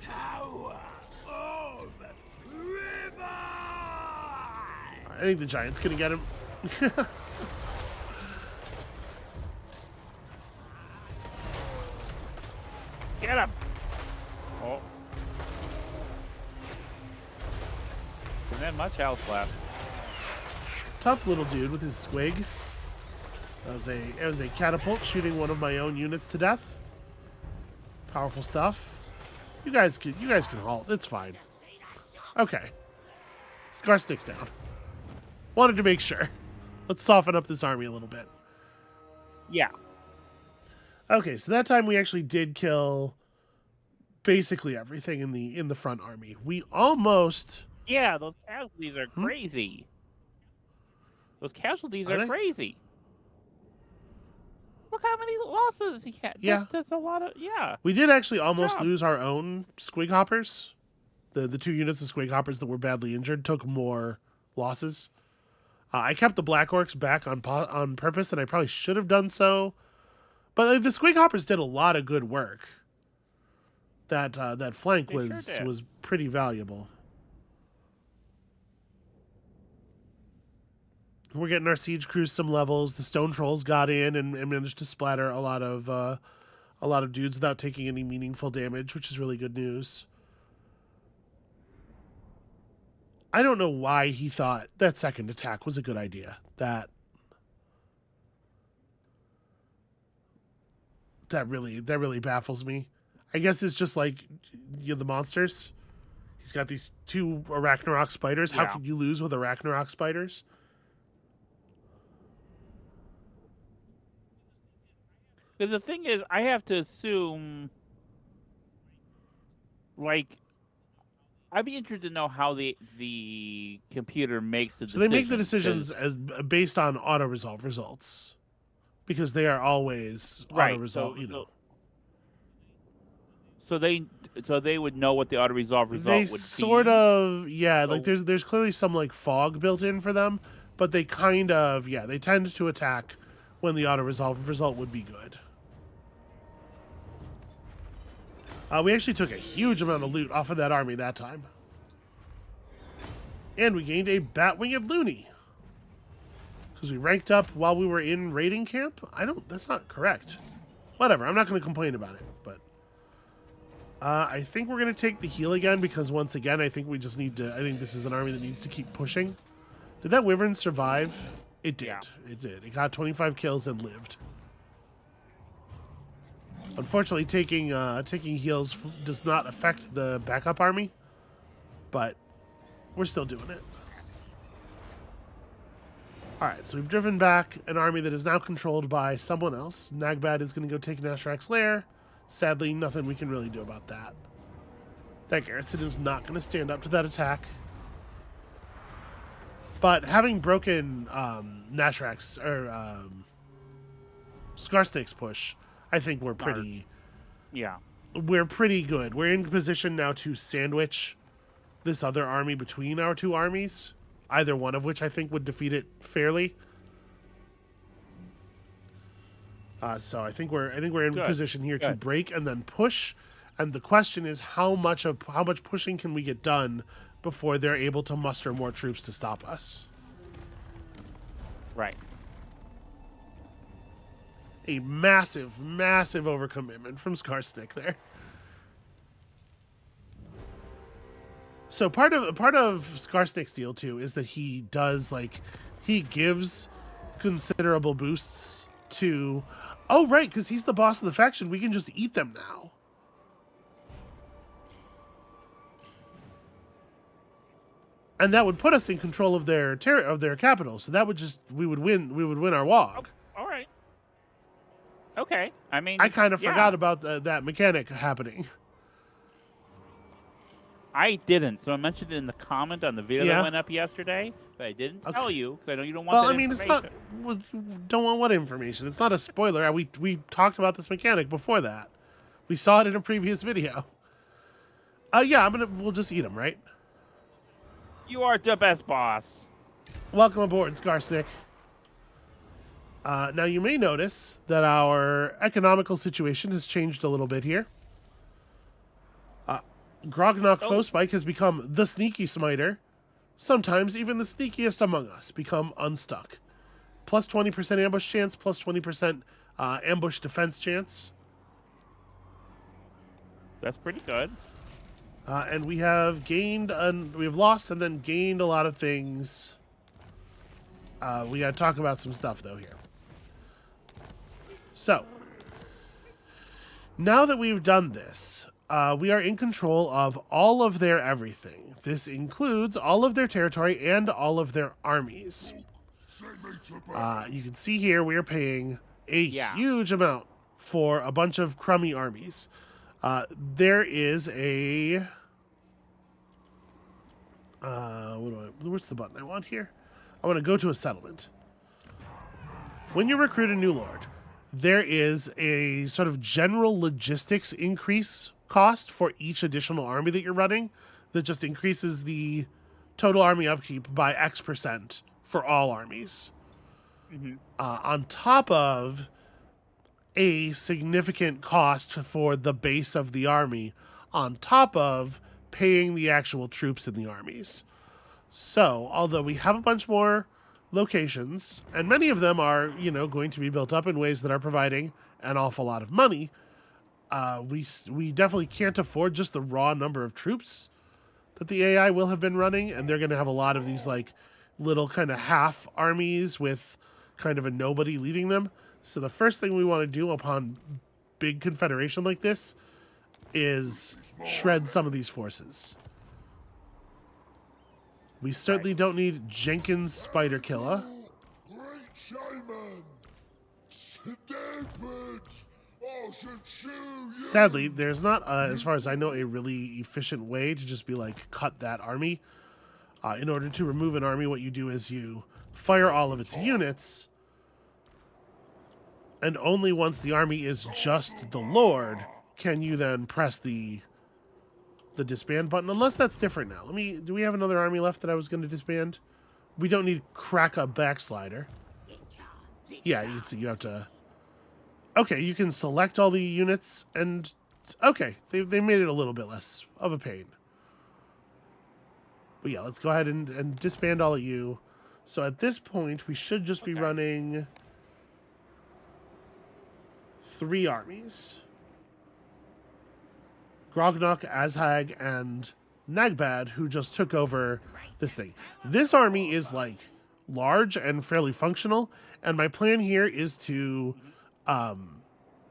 Power of river. I think the giant's gonna get him. get him. Oh. Doesn't have much health left. Tough little dude with his squig. That was a catapult shooting one of my own units to death. Powerful stuff. You guys can halt. It's fine. Okay. Scarstick's down. Wanted to make sure. Let's soften up this army a little bit. Yeah. Okay, so that time we actually did kill basically everything in the front army. We almost Yeah, those casualties are crazy. Those casualties Are are they? crazy. Look how many losses he had. Yeah. That's a lot of we did actually almost job. lose our own squig hoppers. The two units of squig hoppers that were badly injured took more losses. I kept the black orcs back on purpose, and I probably should have done so. But the squig hoppers did a lot of good work. That flank They sure was did. pretty valuable. We're getting our siege crews some levels. The stone trolls got in and managed to splatter a lot of dudes without taking any meaningful damage, which is really good news. I don't know why he thought that second attack was a good idea. That really baffles me. I guess it's just like the monsters. He's got these two Arachnarok spiders. How Yeah. could you lose with Arachnarok spiders? Because the thing is, I have to assume, like, I'd be interested to know how the computer makes the So decisions. they make the decisions 'cause- as based on auto resolve results, because they are always Right, auto resolve. so- so they would know what the auto resolve result They would sort be. of like So- there's clearly some like fog built in for them, but they kind of they tend to attack when the auto resolve result would be good. We actually took a huge amount of loot off of that army that time. And we gained a bat-winged loony. Because we ranked up while we were in raiding camp? That's not correct. Whatever, I'm not going to complain about it, but... I think we're going to take the heal again, because once again, I think we just need to... I think this is an army that needs to keep pushing. Did that wyvern survive? It did. Yeah. It did. It got 25 kills and lived. Unfortunately, taking heals does not affect the backup army, but we're still doing it. All right, so we've driven back an army that is now controlled by someone else. Nagbad is going to go take Nashrak's lair. Sadly, nothing we can really do about that. That garrison is not going to stand up to that attack. But having broken Nashrak's or Skarsnik's push, I think we're pretty... Yeah. We're pretty good. We're in position now to sandwich this other army between our two armies, either one of which I think would defeat it fairly. So I think we're in position here to break and then push. And the question is how much pushing can we get done before they're able to muster more troops to stop us? Right. A massive, massive overcommitment from Skarsnik there. So part of Skarsnik's deal too is that he does he gives considerable boosts to. Oh right, because he's the boss of the faction, we can just eat them now. And that would put us in control of their capital. So that would we would win our WOG. Oh, all right. Okay. I mean, I kind of forgot about that mechanic happening. I didn't, so I mentioned it in the comment on the video that went up yesterday, but I didn't tell you because I know you don't want that information. It's not. Well, don't want what information? It's not a spoiler. We talked about this mechanic before that. We saw it in a previous video. Yeah, we'll just eat them, right? You are the best boss. Welcome aboard, Skarsnik. Now you may notice that our economical situation has changed a little bit here. Grognok Foespike has become the sneaky smiter. Sometimes even the sneakiest among us become unstuck. Plus 20% ambush chance, plus 20% ambush defense chance. That's pretty good. And we have we have lost and then gained a lot of things. We got to talk about some stuff though here. So, now that we've done this, we are in control of all of their everything. This includes all of their territory and all of their armies. You can see here we are paying a huge amount for a bunch of crummy armies. There is a... what's the button I want here? I want to go to a settlement. When you recruit a new lord, there is a sort of general logistics increase cost for each additional army that you're running that just increases the total army upkeep by X% for all armies. Mm-hmm. On top of a significant cost for the base of the army, on top of paying the actual troops in the armies. So, although we have a bunch more locations, and many of them are, going to be built up in ways that are providing an awful lot of money, we definitely can't afford just the raw number of troops that the AI will have been running, and they're going to have a lot of these little kind of half armies with kind of a nobody leading them. So the first thing we want to do upon big confederation like this is shred some of these forces. We certainly don't need Jenkins Spider Killer. Great shaman! David! I should shoot you! Sadly, there's not, as far as I know, a really efficient way to just be cut that army. In order to remove an army, what you do is you fire all of its units, and only once the army is just the Lord can you then press the disband button, unless that's different now. Do we have another army left that I was going to disband? We don't need crack a backslider. Yeah, you can see you have to... Okay, you can select all the units and Okay, they made it a little bit less of a pain. But yeah, let's go ahead and disband all of you. So at this point, we should just be running 3 armies. Grognok, Azhag, and Nagbad, who just took over this thing. This army is, like, large and fairly functional, and my plan here is to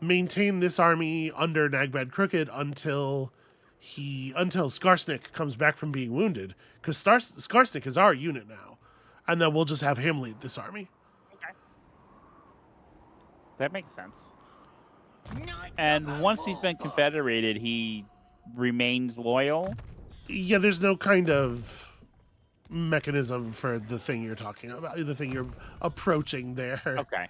maintain this army under Nagbad Crooked until Skarsnik comes back from being wounded, because Skarsnik is our unit now, and then we'll just have him lead this army. Okay. That makes sense. And once he's been confederated, he remains loyal? Yeah, there's no kind of mechanism for the thing you're talking about, the thing you're approaching there. Okay.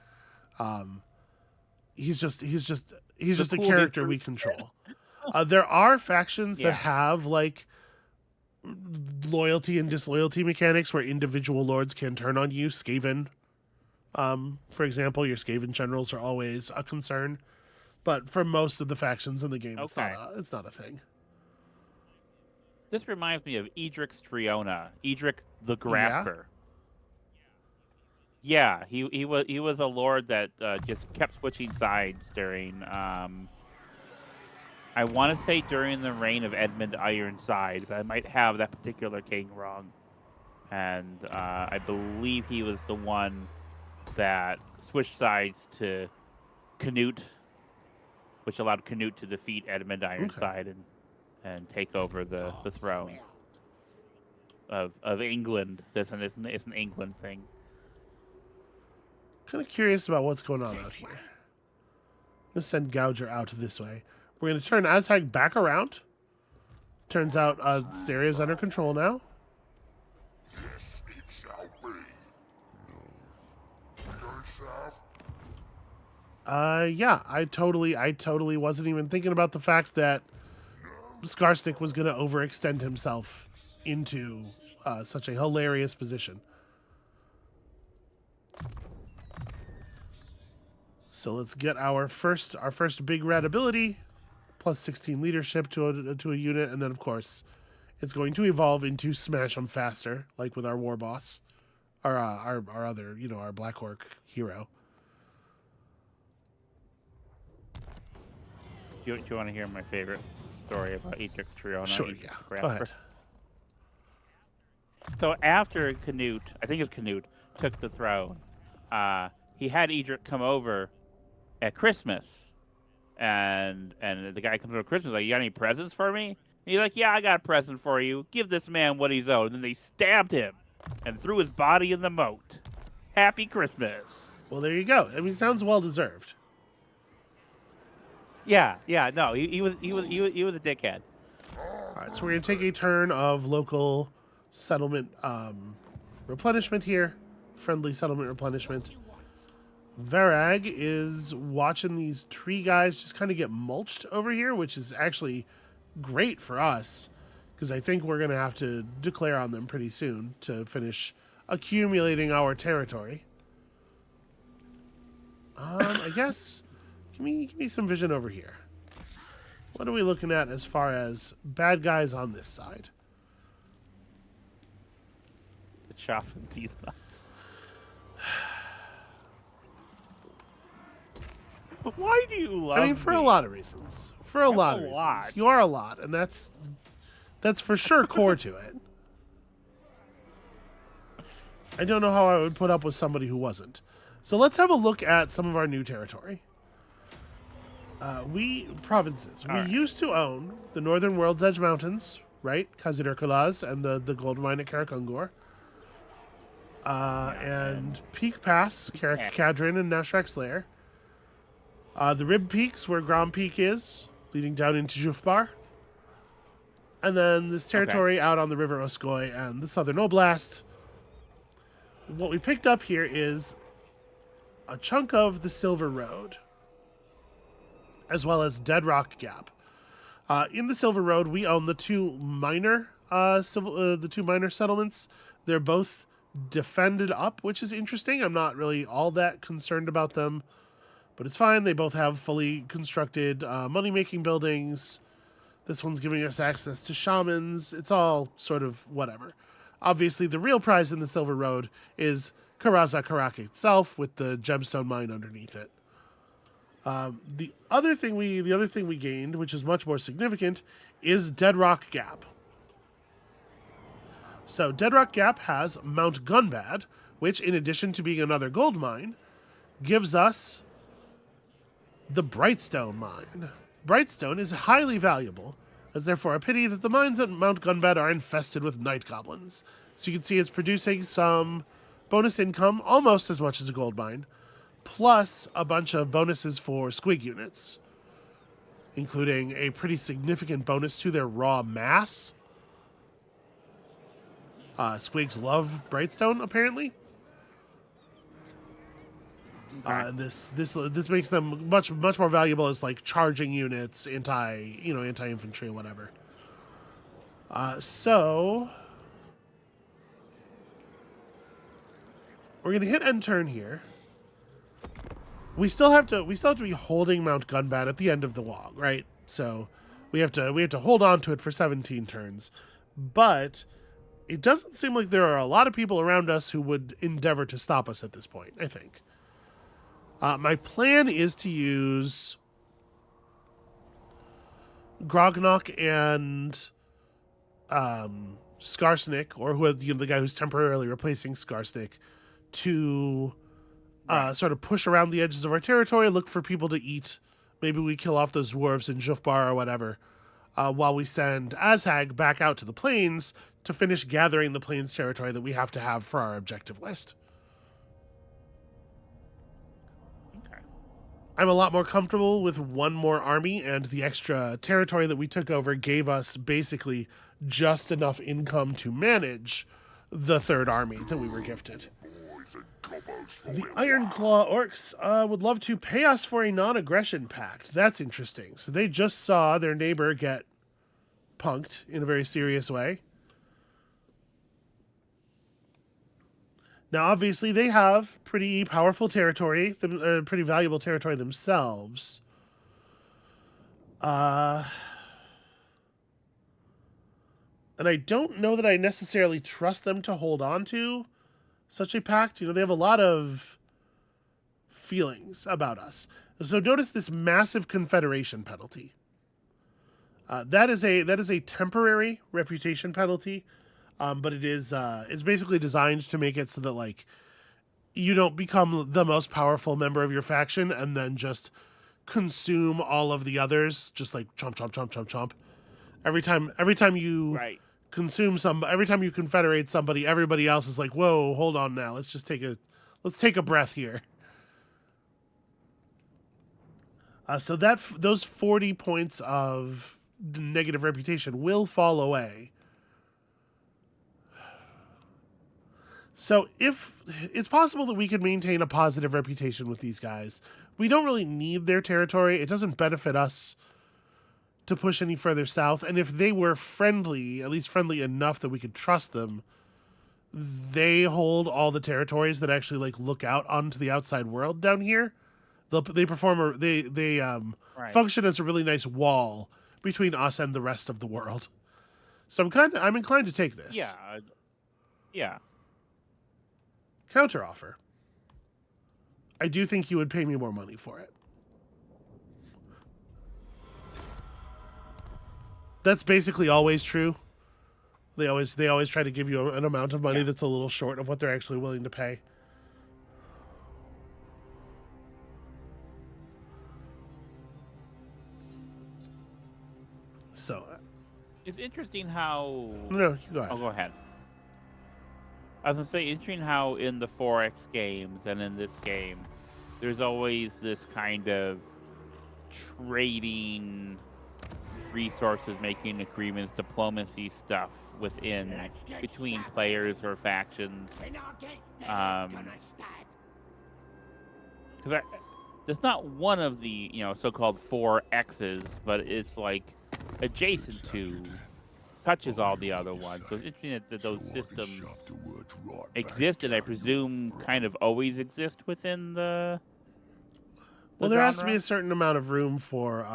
He's just a cool character history. we control. There are factions that have, like, loyalty and disloyalty mechanics where individual lords can turn on you. Skaven, for example, your Skaven generals are always a concern. But for most of the factions in the game, it's not a thing. This reminds me of Edric Striona, Edric the Grasper. Yeah, he was a lord that just kept switching sides during I want to say during the reign of Edmund Ironside, but I might have that particular king wrong. And I believe he was the one that switched sides to Canute, which allowed Canute to defeat Edmund Ironside and take over the throne of England. It's an England thing. Kind of curious about what's going on out here. I'm going to send Gouger out this way. We're going to turn Azhag back around. Turns out this area is under control now. Yes, it shall be. No. Go south. Yeah, I totally wasn't even thinking about the fact that Skarsnik was going to overextend himself into such a hilarious position. So let's get our first big red ability, plus 16 leadership to a unit, and then of course, it's going to evolve into Smash 'em Faster, like with our war boss, our other, our Black Orc hero. Do you want to hear my favorite story about Edric Striona? Sure, Edric yeah. the Go ahead. So after Canute, I think it's Canute, took the throne, he had Edric come over at Christmas, and the guy comes over at Christmas like, "You got any presents for me?" And he's like, "Yeah, I got a present for you. Give this man what he's owed." And then they stabbed him and threw his body in the moat. Happy Christmas. Well, there you go. I mean, sounds well deserved. Yeah, no, he was a dickhead. All right, so we're going to take a turn of local settlement replenishment here. Friendly settlement replenishment. Varag is watching these tree guys just kind of get mulched over here, which is actually great for us, because I think we're going to have to declare on them pretty soon to finish accumulating our territory. I guess, give me some vision over here. What are we looking at as far as bad guys on this side? The chopping these nuts. Why do you love me? I mean, for a lot of reasons. For a lot of reasons. lot. You are a lot, and that's for sure core to it. I don't know how I would put up with somebody who wasn't. So let's have a look at some of our new territory. Provinces. We used to own the northern World's Edge Mountains, right? Khazir-Kulaz and the gold mine at Karakungor. And Peak Pass, Kadrin and Nashrak's Lair. The Rib Peaks, where Grom Peak is, leading down into Jufbar. And then this territory out on the River Oskoy and the Southern Oblast. What we picked up here is a chunk of the Silver Road, as well as Dead Rock Gap. In the Silver Road, we own the two minor settlements. They're both defended up, which is interesting. I'm not really all that concerned about them. But it's fine. They both have fully constructed money-making buildings. This one's giving us access to shamans. It's all sort of whatever. Obviously, the real prize in the Silver Road is Karaza Karak itself with the gemstone mine underneath it. The other thing we gained, which is much more significant, is Deadrock Gap. So Deadrock Gap has Mount Gunbad, which, in addition to being another gold mine, gives us the Brightstone mine. Brightstone is highly valuable, as therefore a pity that the mines at Mount Gunbad are infested with night goblins. So you can see it's producing some bonus income, almost as much as a gold mine, plus a bunch of bonuses for squig units, including a pretty significant bonus to their raw mass. Squigs love Brightstone, apparently. And this makes them much more valuable as like charging units, anti-infantry, whatever. So we're gonna hit end turn here. We still have to be holding Mount Gunbad at the end of the log, right? So we have to hold on to it for 17 turns. But it doesn't seem like there are a lot of people around us who would endeavor to stop us at this point, I think. My plan is to use Grognok and Skarsnik, or the guy who's temporarily replacing Skarsnik, to sort of push around the edges of our territory, look for people to eat. Maybe we kill off those dwarves in Jufbar or whatever, while we send Azhag back out to the plains to finish gathering the plains territory that we have to have for our objective list. I'm a lot more comfortable with one more army, and the extra territory that we took over gave us basically just enough income to manage the third army that we were gifted. The Ironclaw Orcs would love to pay us for a non-aggression pact. That's interesting. So they just saw their neighbor get punked in a very serious way. Now, obviously, they have pretty powerful territory, pretty valuable territory themselves. And I don't know that I necessarily trust them to hold on to such a pact. They have a lot of feelings about us. So notice this massive confederation penalty. That is a temporary reputation penalty. But it's basically designed to make it so that, like, you don't become the most powerful member of your faction and then just consume all of the others, just like chomp, chomp, chomp, chomp, chomp. Every time you every time you confederate somebody, everybody else is like, whoa, hold on now. Let's take a breath here. So those 40 points of negative reputation will fall away. So if it's possible that we could maintain a positive reputation with these guys, we don't really need their territory. It doesn't benefit us to push any further south. And if they were friendly, at least friendly enough that we could trust them, they hold all the territories that actually like look out onto the outside world down here. They function as a really nice wall between us and the rest of the world. So I'm inclined to take this. Yeah. Counter offer. I do think you would pay me more money for it. That's basically always true. They always try to give you an amount of money that's a little short of what they're actually willing to pay. So it's interesting how... No, you go ahead. Oh, go ahead. I was going to say, interesting how in the 4X games and in this game, there's always this kind of trading resources, making agreements, diplomacy stuff between players or factions. Because there's not one of the so-called 4X's, but it's like adjacent to, touches all the other ones. So it's interesting that those systems exist, and I presume kind of always exist within the Well, there has to be genre. a certain amount of room for.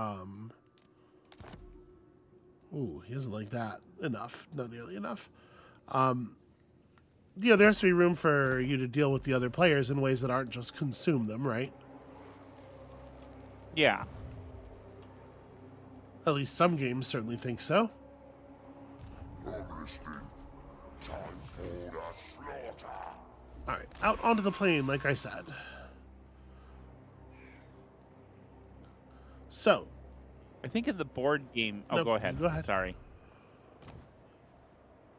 Ooh, he doesn't like that enough. Not nearly enough. Yeah, there has to be room for you to deal with the other players in ways that aren't just consume them, right? Yeah. At least some games certainly think so. I'm listening. Time for the slaughter. All right, out onto the plane, like I said. So, I think in the board game. Oh, No, go ahead. go ahead. Sorry.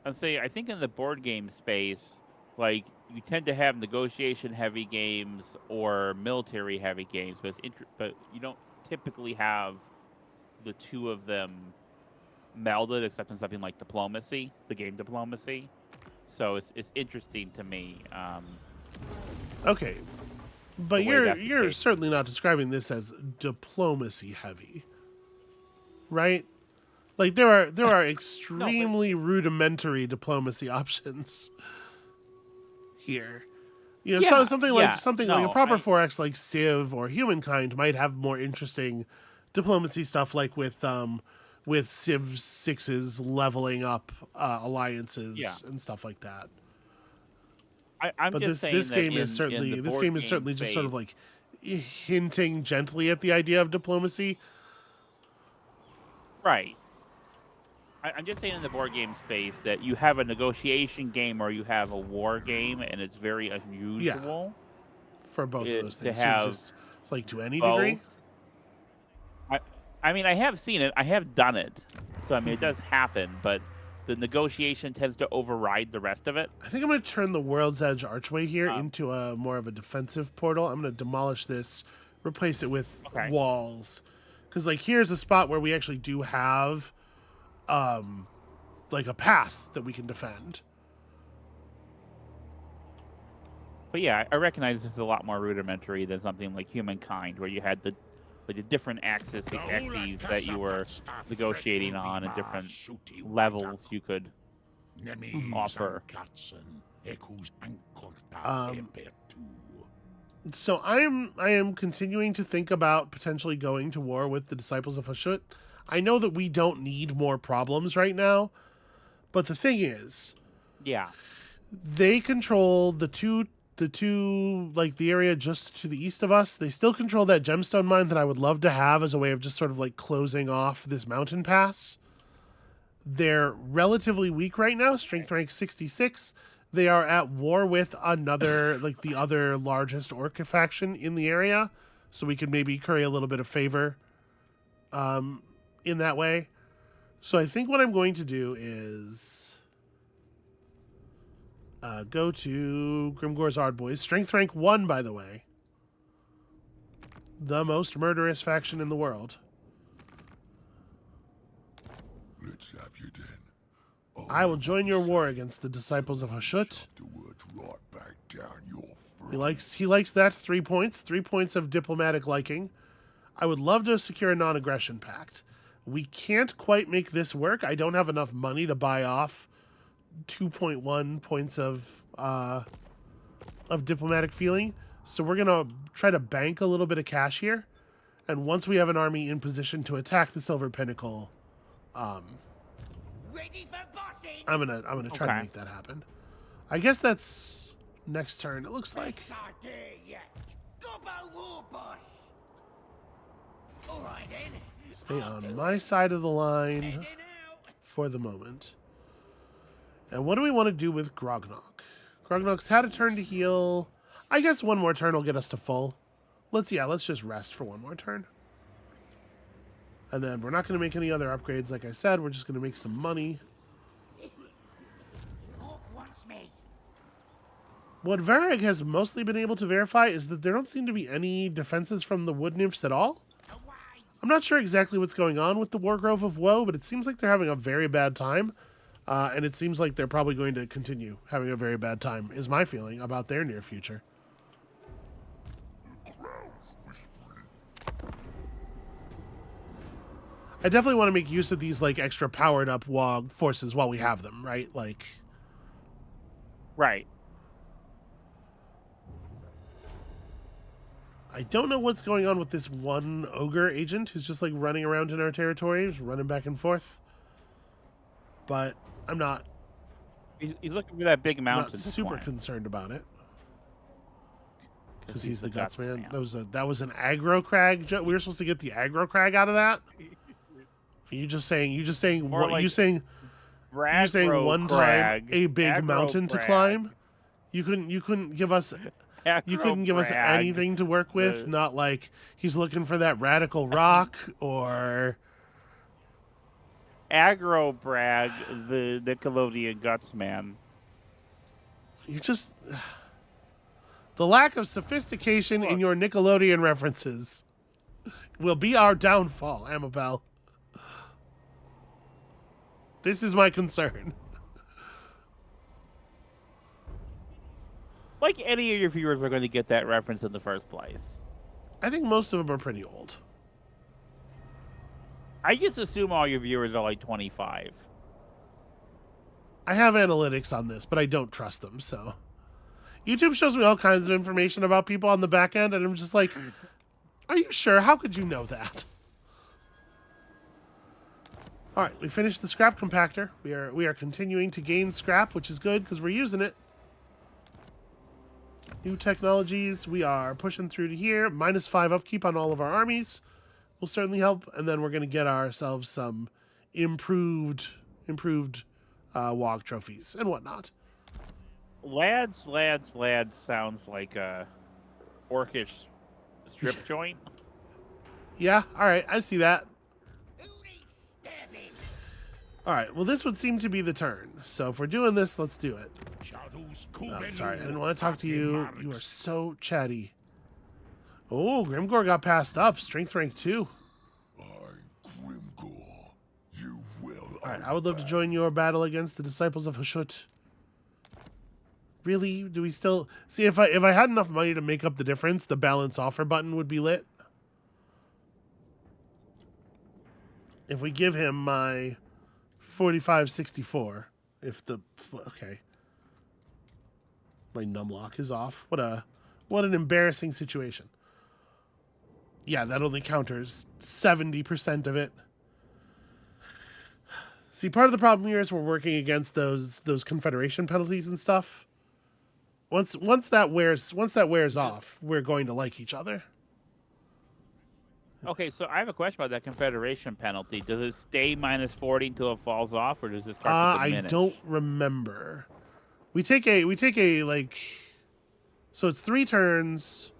I'd say I think in the board game space, like you tend to have negotiation-heavy games or military-heavy games, but you don't typically have the two of them melded, except in something like diplomacy, the game diplomacy. So it's interesting to me. okay, but The way that's the you're case. certainly not describing this as diplomacy heavy, right? Like there are extremely rudimentary diplomacy options here. You know, so Yeah, something yeah, like a no, proper 4X like Civ or Humankind might have more interesting diplomacy stuff, like with Civ 6's leveling up alliances Yeah. and stuff like that. I'm But just saying this that game in, is certainly in the board game just sort of space- like hinting gently at the idea of diplomacy. right. I'm just saying in the board game space that you have a negotiation game or you have a war game, and it's very unusual. For both of those To things have to exist, like to any degree. Both. I mean, I have seen it. I have done it. So I mean, it does happen, but the negotiation tends to override the rest of it. I think I'm going to turn the World's Edge Archway here Oh. into a more of a defensive portal. I'm going to demolish this, replace it with Okay. walls, because like here's a spot where we actually do have, like a pass that we can defend. But yeah, I recognize this is a lot more rudimentary than something like Humankind, where you had the different axes that you were negotiating on and different levels you could offer. So I am continuing to think about potentially going to war with the Disciples of Hashut. I know that we don't need more problems right now, but the thing is, Yeah. they control the two like the area just to the east of us. They still control that gemstone mine that I would love to have as a way of just sort of like closing off this mountain pass. They're relatively weak right now, strength rank 66. They are at war with another like the other largest orc faction in the area, so we could maybe curry a little bit of favor in that way. So I think what I'm going to do is go to Grimgore's Ardboys. Strength rank 1, by the way. The most murderous faction in the world. Let's have you then. I will join your war against the Disciples of Hashut. Afterwards, right back down your throat. He likes that. 3 points. 3 points of diplomatic liking. I would love to secure a non-aggression pact. We can't quite make this work. I don't have enough money to buy off 2.1 points of diplomatic feeling. So we're going to try to bank a little bit of cash here. And once we have an army in position to attack the Silver Pinnacle, Ready for bossing. I'm gonna try to Okay. make that happen. I guess that's next turn, it looks like. Start there yet. Gobbo war boss. All right then. Stay I'll do on my side of the line Heading out. for the moment. And what do we want to do with Grognok? Grognok's had a turn to heal. I guess one more turn will get us to full. Let's just rest for one more turn. And then we're not going to make any other upgrades, like I said. We're just going to make some money. Hawk wants me. What Varag has mostly been able to verify is that there don't seem to be any defenses from the wood nymphs at all. Away. I'm not sure exactly what's going on with the Wargrove of Woe, but it seems like they're having a very bad time. And it seems like they're probably going to continue having a very bad time, is my feeling about their near future. The crowd's whispering. I definitely want to make use of these like extra powered up WOG forces while we have them, right? Like, Right. I don't know what's going on with this one ogre agent who's just like running around in our territory, just running back and forth. But I'm not He's looking for that big mountain. not to super climb, concerned about it. 'cause Because he's the guts man. man. That was an aggro crag. We were supposed to get the aggro crag out of that. You just saying More what like you saying Raggro one crag, time a big aggro mountain to crag, climb. You couldn't give us aggro anything to work with. the- Not like he's looking for that radical rock or Aggro brag, the Nickelodeon guts man. you just the lack of sophistication in Look. your Nickelodeon references will be our downfall, Amabel. This is my concern. Like any of your viewers are going to get that reference in the first place. I think most of them are pretty old. I just assume all your viewers are like 25. I have analytics on this, but I don't trust them, so YouTube shows me all kinds of information about people on the back end, and I'm just like, are you sure? How could you know that? All right, we finished the scrap compactor. We are continuing to gain scrap, which is good because we're using it. New technologies. We are pushing through to here. -5 upkeep on all of our armies will certainly help, and then we're going to get ourselves some improved WOG trophies and whatnot. Lads sounds like a orcish strip joint. Yeah, all right, I see that. Who needs stabbing? All right, well, this would seem to be the turn. So if we're doing this, let's do it. Shadows Oh, sorry, I didn't want to talk to you. You are so chatty. Oh, Grimgor got passed up. Strength rank 2. Grimgor. You will. All right, I would love to join your battle against the disciples of Hashut. Really? Do we still see if I had enough money to make up the difference, the balance offer button would be lit. If we give him my 4564, if the okay. My numlock is off. What an embarrassing situation. Yeah, that only counters 70% of it. See, part of the problem here is we're working against those Confederation penalties and stuff. Once that wears off, we're going to like each other. Okay, so I have a question about that Confederation penalty. Does it stay -40 until it falls off, or does it start to I diminish? don't remember. We take a like, so it's 3 turns.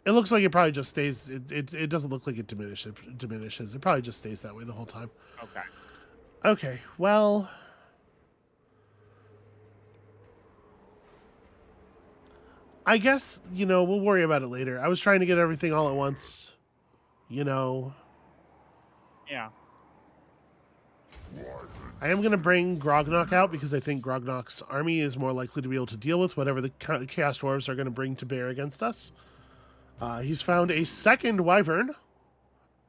It looks like it probably just stays. It doesn't look like it diminishes. It probably just stays that way the whole time. Okay. Okay, well, I guess, we'll worry about it later. I was trying to get everything all at once, Yeah. I am going to bring Grognok out because I think Grognok's army is more likely to be able to deal with whatever the Chaos Dwarves are going to bring to bear against us. He's found a second Wyvern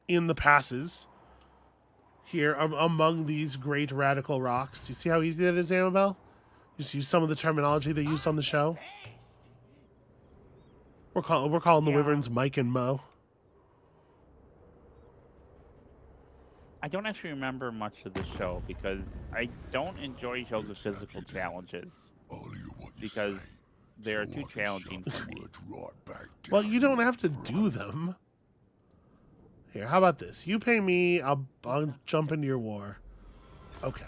in the passes here among these great radical rocks. You see how easy that is, Amabel? You see some of the terminology they used on the show? We're calling the Yeah. Wyverns Mike and Mo. I don't actually remember much of the show because I don't enjoy shows with physical challenges because they are too challenging for me. Well, you don't have to do them. Here, how about this? You pay me, I'll jump into your war. Okay.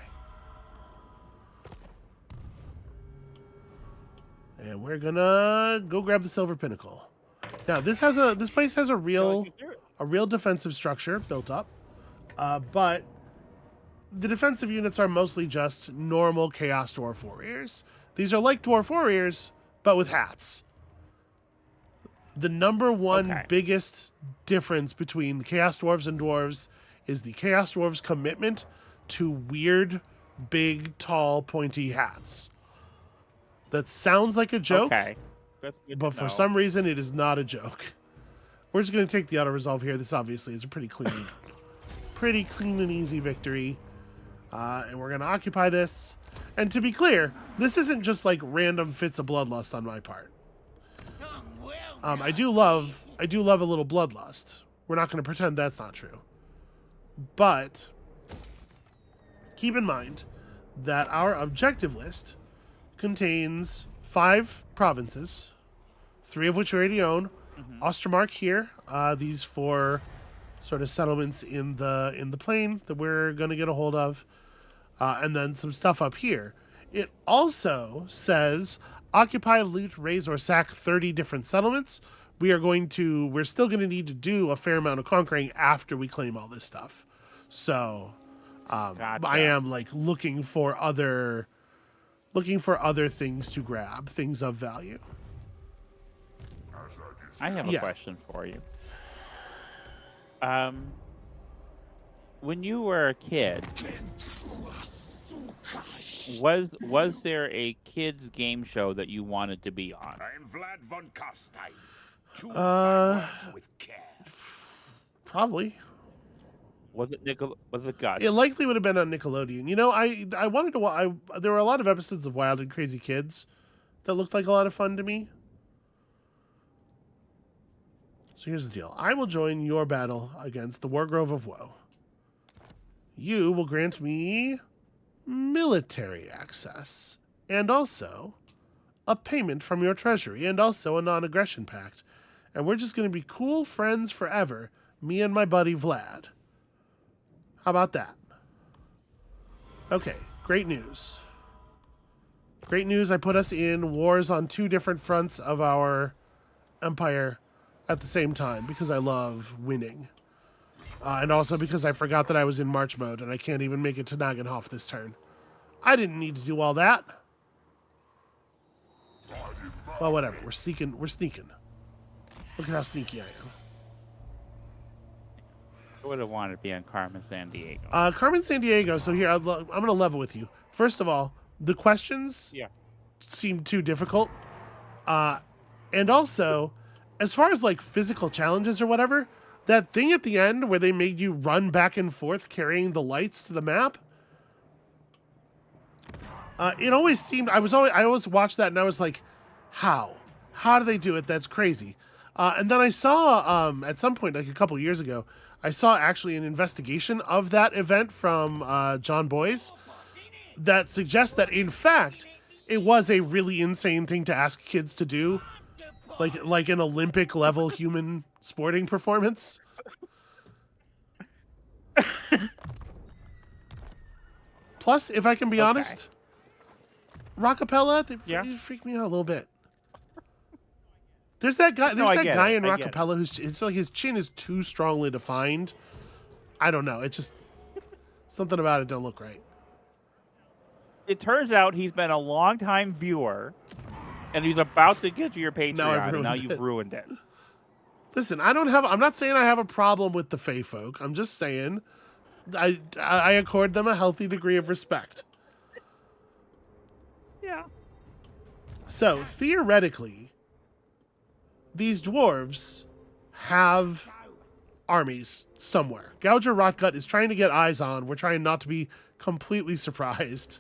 And we're gonna go grab the Silver Pinnacle. Now, this place has a real defensive structure built up. But the defensive units are mostly just normal Chaos Dwarf Warriors. These are like Dwarf Warriors, but with hats. The number one biggest difference between the Chaos Dwarves and Dwarves is the Chaos Dwarves' commitment to weird, big, tall, pointy hats. That sounds like a joke, but for some reason it is not a joke. We're just going to take the auto-resolve here. This obviously is a pretty clean and easy victory. And we're going to occupy this. And to be clear, this isn't just like random fits of bloodlust on my part. I do love I do love a little bloodlust. We're not going to pretend that's not true. But keep in mind that our objective list contains 5 provinces, 3 of which we already own. Ostermark here. These 4 sort of settlements in the plain that we're going to get a hold of. And then some stuff up here. It also says occupy, loot, raise, or sack 30 different settlements. We're still going to need to do a fair amount of conquering after we claim all this stuff. So Gotcha. I am like looking for other things to grab, things of value. I have a Yeah. question for you. When you were a kid, was there a kids game show that you wanted to be on? I'm Vlad von Carstein. Choose Uh, thy words with care. Probably. Was it Was it Guts? It likely would have been on Nickelodeon. You know, I wanted to. There were a lot of episodes of Wild and Crazy Kids that looked like a lot of fun to me. So here's the deal. I will join your battle against the Wargrove of Woe. You will grant me military access and also a payment from your treasury and also a non-aggression pact. And we're just going to be cool friends forever, me and my buddy Vlad. How about that? Okay, great news. Great news, I put us in wars on 2 different fronts of our empire at the same time because I love winning. And also because I forgot that I was in March mode and I can't even make it to Nagenhof this turn. I didn't need to do all that. Well, whatever. We're sneaking. Look at how sneaky I am. I would have wanted to be on Carmen San Diego. Carmen San Diego. So here, I'm going to level with you. First of all, the questions seem too difficult. And also, as far as like physical challenges or whatever, that thing at the end where they made you run back and forth carrying the lights to the map, it always seemed, I always watched that and I was like, how do they do it? That's crazy. And then I saw at some point, like a couple years ago, I saw actually an investigation of that event from John Boyes that suggests that in fact it was a really insane thing to ask kids to do, like an Olympic level human sporting performance. Plus, if I can be honest, Rockapella, they freak me out a little bit. There's that guy. There's that guy in Rockapella who's, it's like his chin is too strongly defined. I don't know. It's just something about it don't look right. It turns out he's been a long-time viewer, and he's about to get to your Patreon, and now you've ruined it. Listen, I'm not saying I have a problem with the Fae folk. I'm just saying I accord them a healthy degree of respect. Yeah. So, theoretically, these dwarves have armies somewhere. Gouger Rotgut is trying to get eyes on. We're trying not to be completely surprised.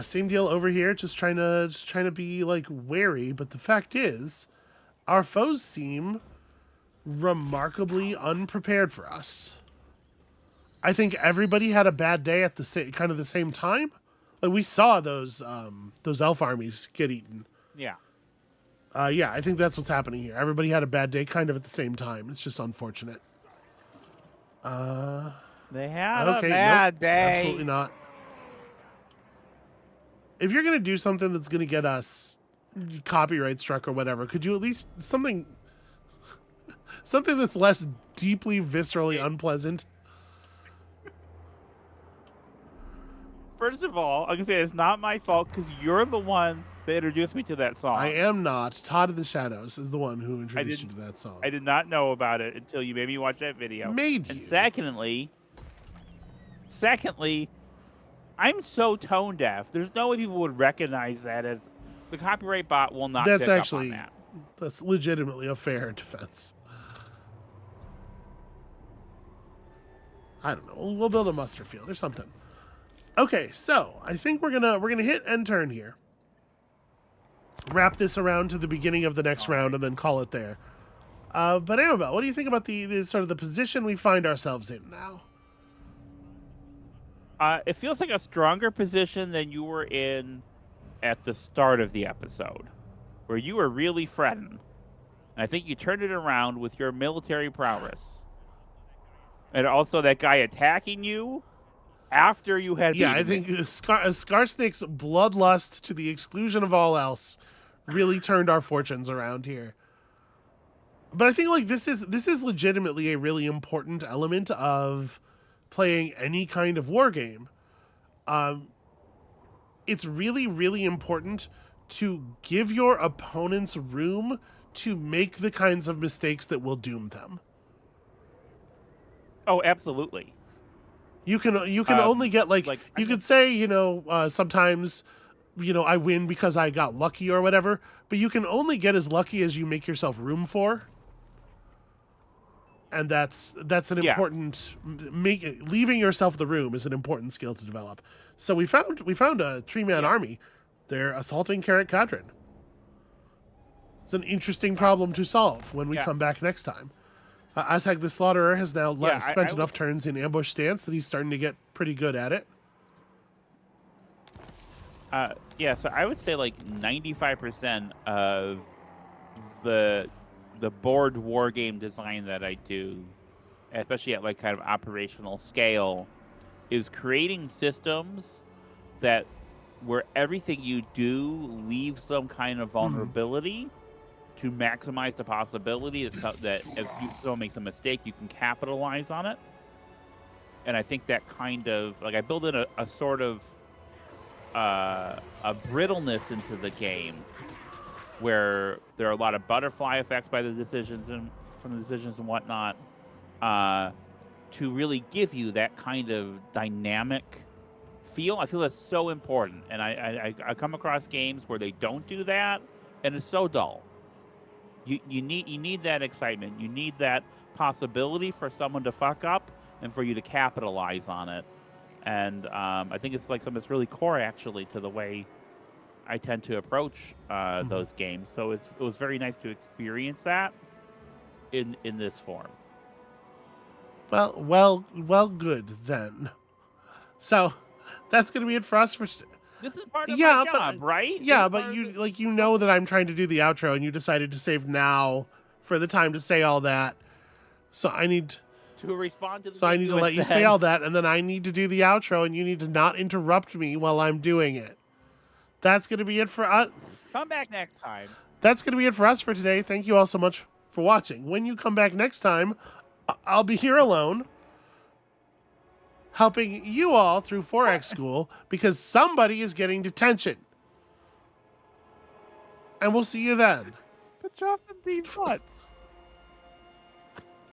Same deal over here, just trying to be like wary, but the fact is, our foes seem remarkably unprepared for us. I think everybody had a bad day at the same time. Like we saw those elf armies get eaten. Yeah. Yeah, I think that's what's happening here. Everybody had a bad day kind of at the same time. It's just unfortunate. They had a Okay, bad nope, day. absolutely not. If you're going to do something that's going to get us copyright struck or whatever, could you at least something that's less deeply viscerally unpleasant? First of all, I'm going to say it's not my fault because you're the one that introduced me to that song. I am not. Todd of the Shadows is the one who introduced you to that song. I did not know about it until you made me watch that video. And secondly, I'm so tone deaf. There's no way people would recognize that as the copyright bot will not pick up on that. That's legitimately a fair defense. I don't know. We'll build a muster field or something. Okay, so I think we're gonna hit end turn here. wrap this around to the beginning of the next round and then call it there. But Amabel, what do you think about the sort of the position we find ourselves in now? It feels like a stronger position than you were in at the start of the episode, where you were really fretting. And I think you turned it around with your military prowess. And also that guy attacking you after you had Yeah, I beaten think him. Skarsnik's bloodlust to the exclusion of all else really turned our fortunes around here. But I think like this is legitimately a really important element of playing any kind of war game. It's really, really important to give your opponents room to make the kinds of mistakes that will doom them. Oh, absolutely. You can only get you could say, sometimes, I win because I got lucky or whatever, but you can only get as lucky as you make yourself room for. And that's an important leaving yourself the room is an important skill to develop. So we found a tree-man army. They're assaulting Carrot Cadron. It's an interesting problem to solve when we come back next time. Azhag the Slaughterer has now spent enough turns in ambush stance that he's starting to get pretty good at it. So I would say like 95% of the board war game design that I do, especially at like kind of operational scale, is creating systems that where everything you do leaves some kind of vulnerability to maximize the possibility that if someone makes a mistake, you can capitalize on it. And I think that kind of like I build in a sort of a brittleness into the game where there are a lot of butterfly effects by the decisions and from the decisions and whatnot, to really give you that kind of dynamic feel. I feel that's so important, and I come across games where they don't do that, and it's so dull. You need that excitement. You need that possibility for someone to fuck up and for you to capitalize on it. And I think it's like something that's really core actually to the way I tend to approach those games. So it was very nice to experience that in this form. Well, good then. So that's going to be it for us for. This is part of my job, right? Yeah, but you know that I'm trying to do the outro, and you decided to save now for the time to say all that. So I need to respond to. So I need to let you say all that, and then I need to do the outro, and you need to not interrupt me while I'm doing it. That's going to be it for us. Come back next time. That's going to be it for us for today. Thank you all so much for watching. When you come back next time, I'll be here alone, helping you all through 4X school because somebody is getting detention. And we'll see you then. But dropping these nuts.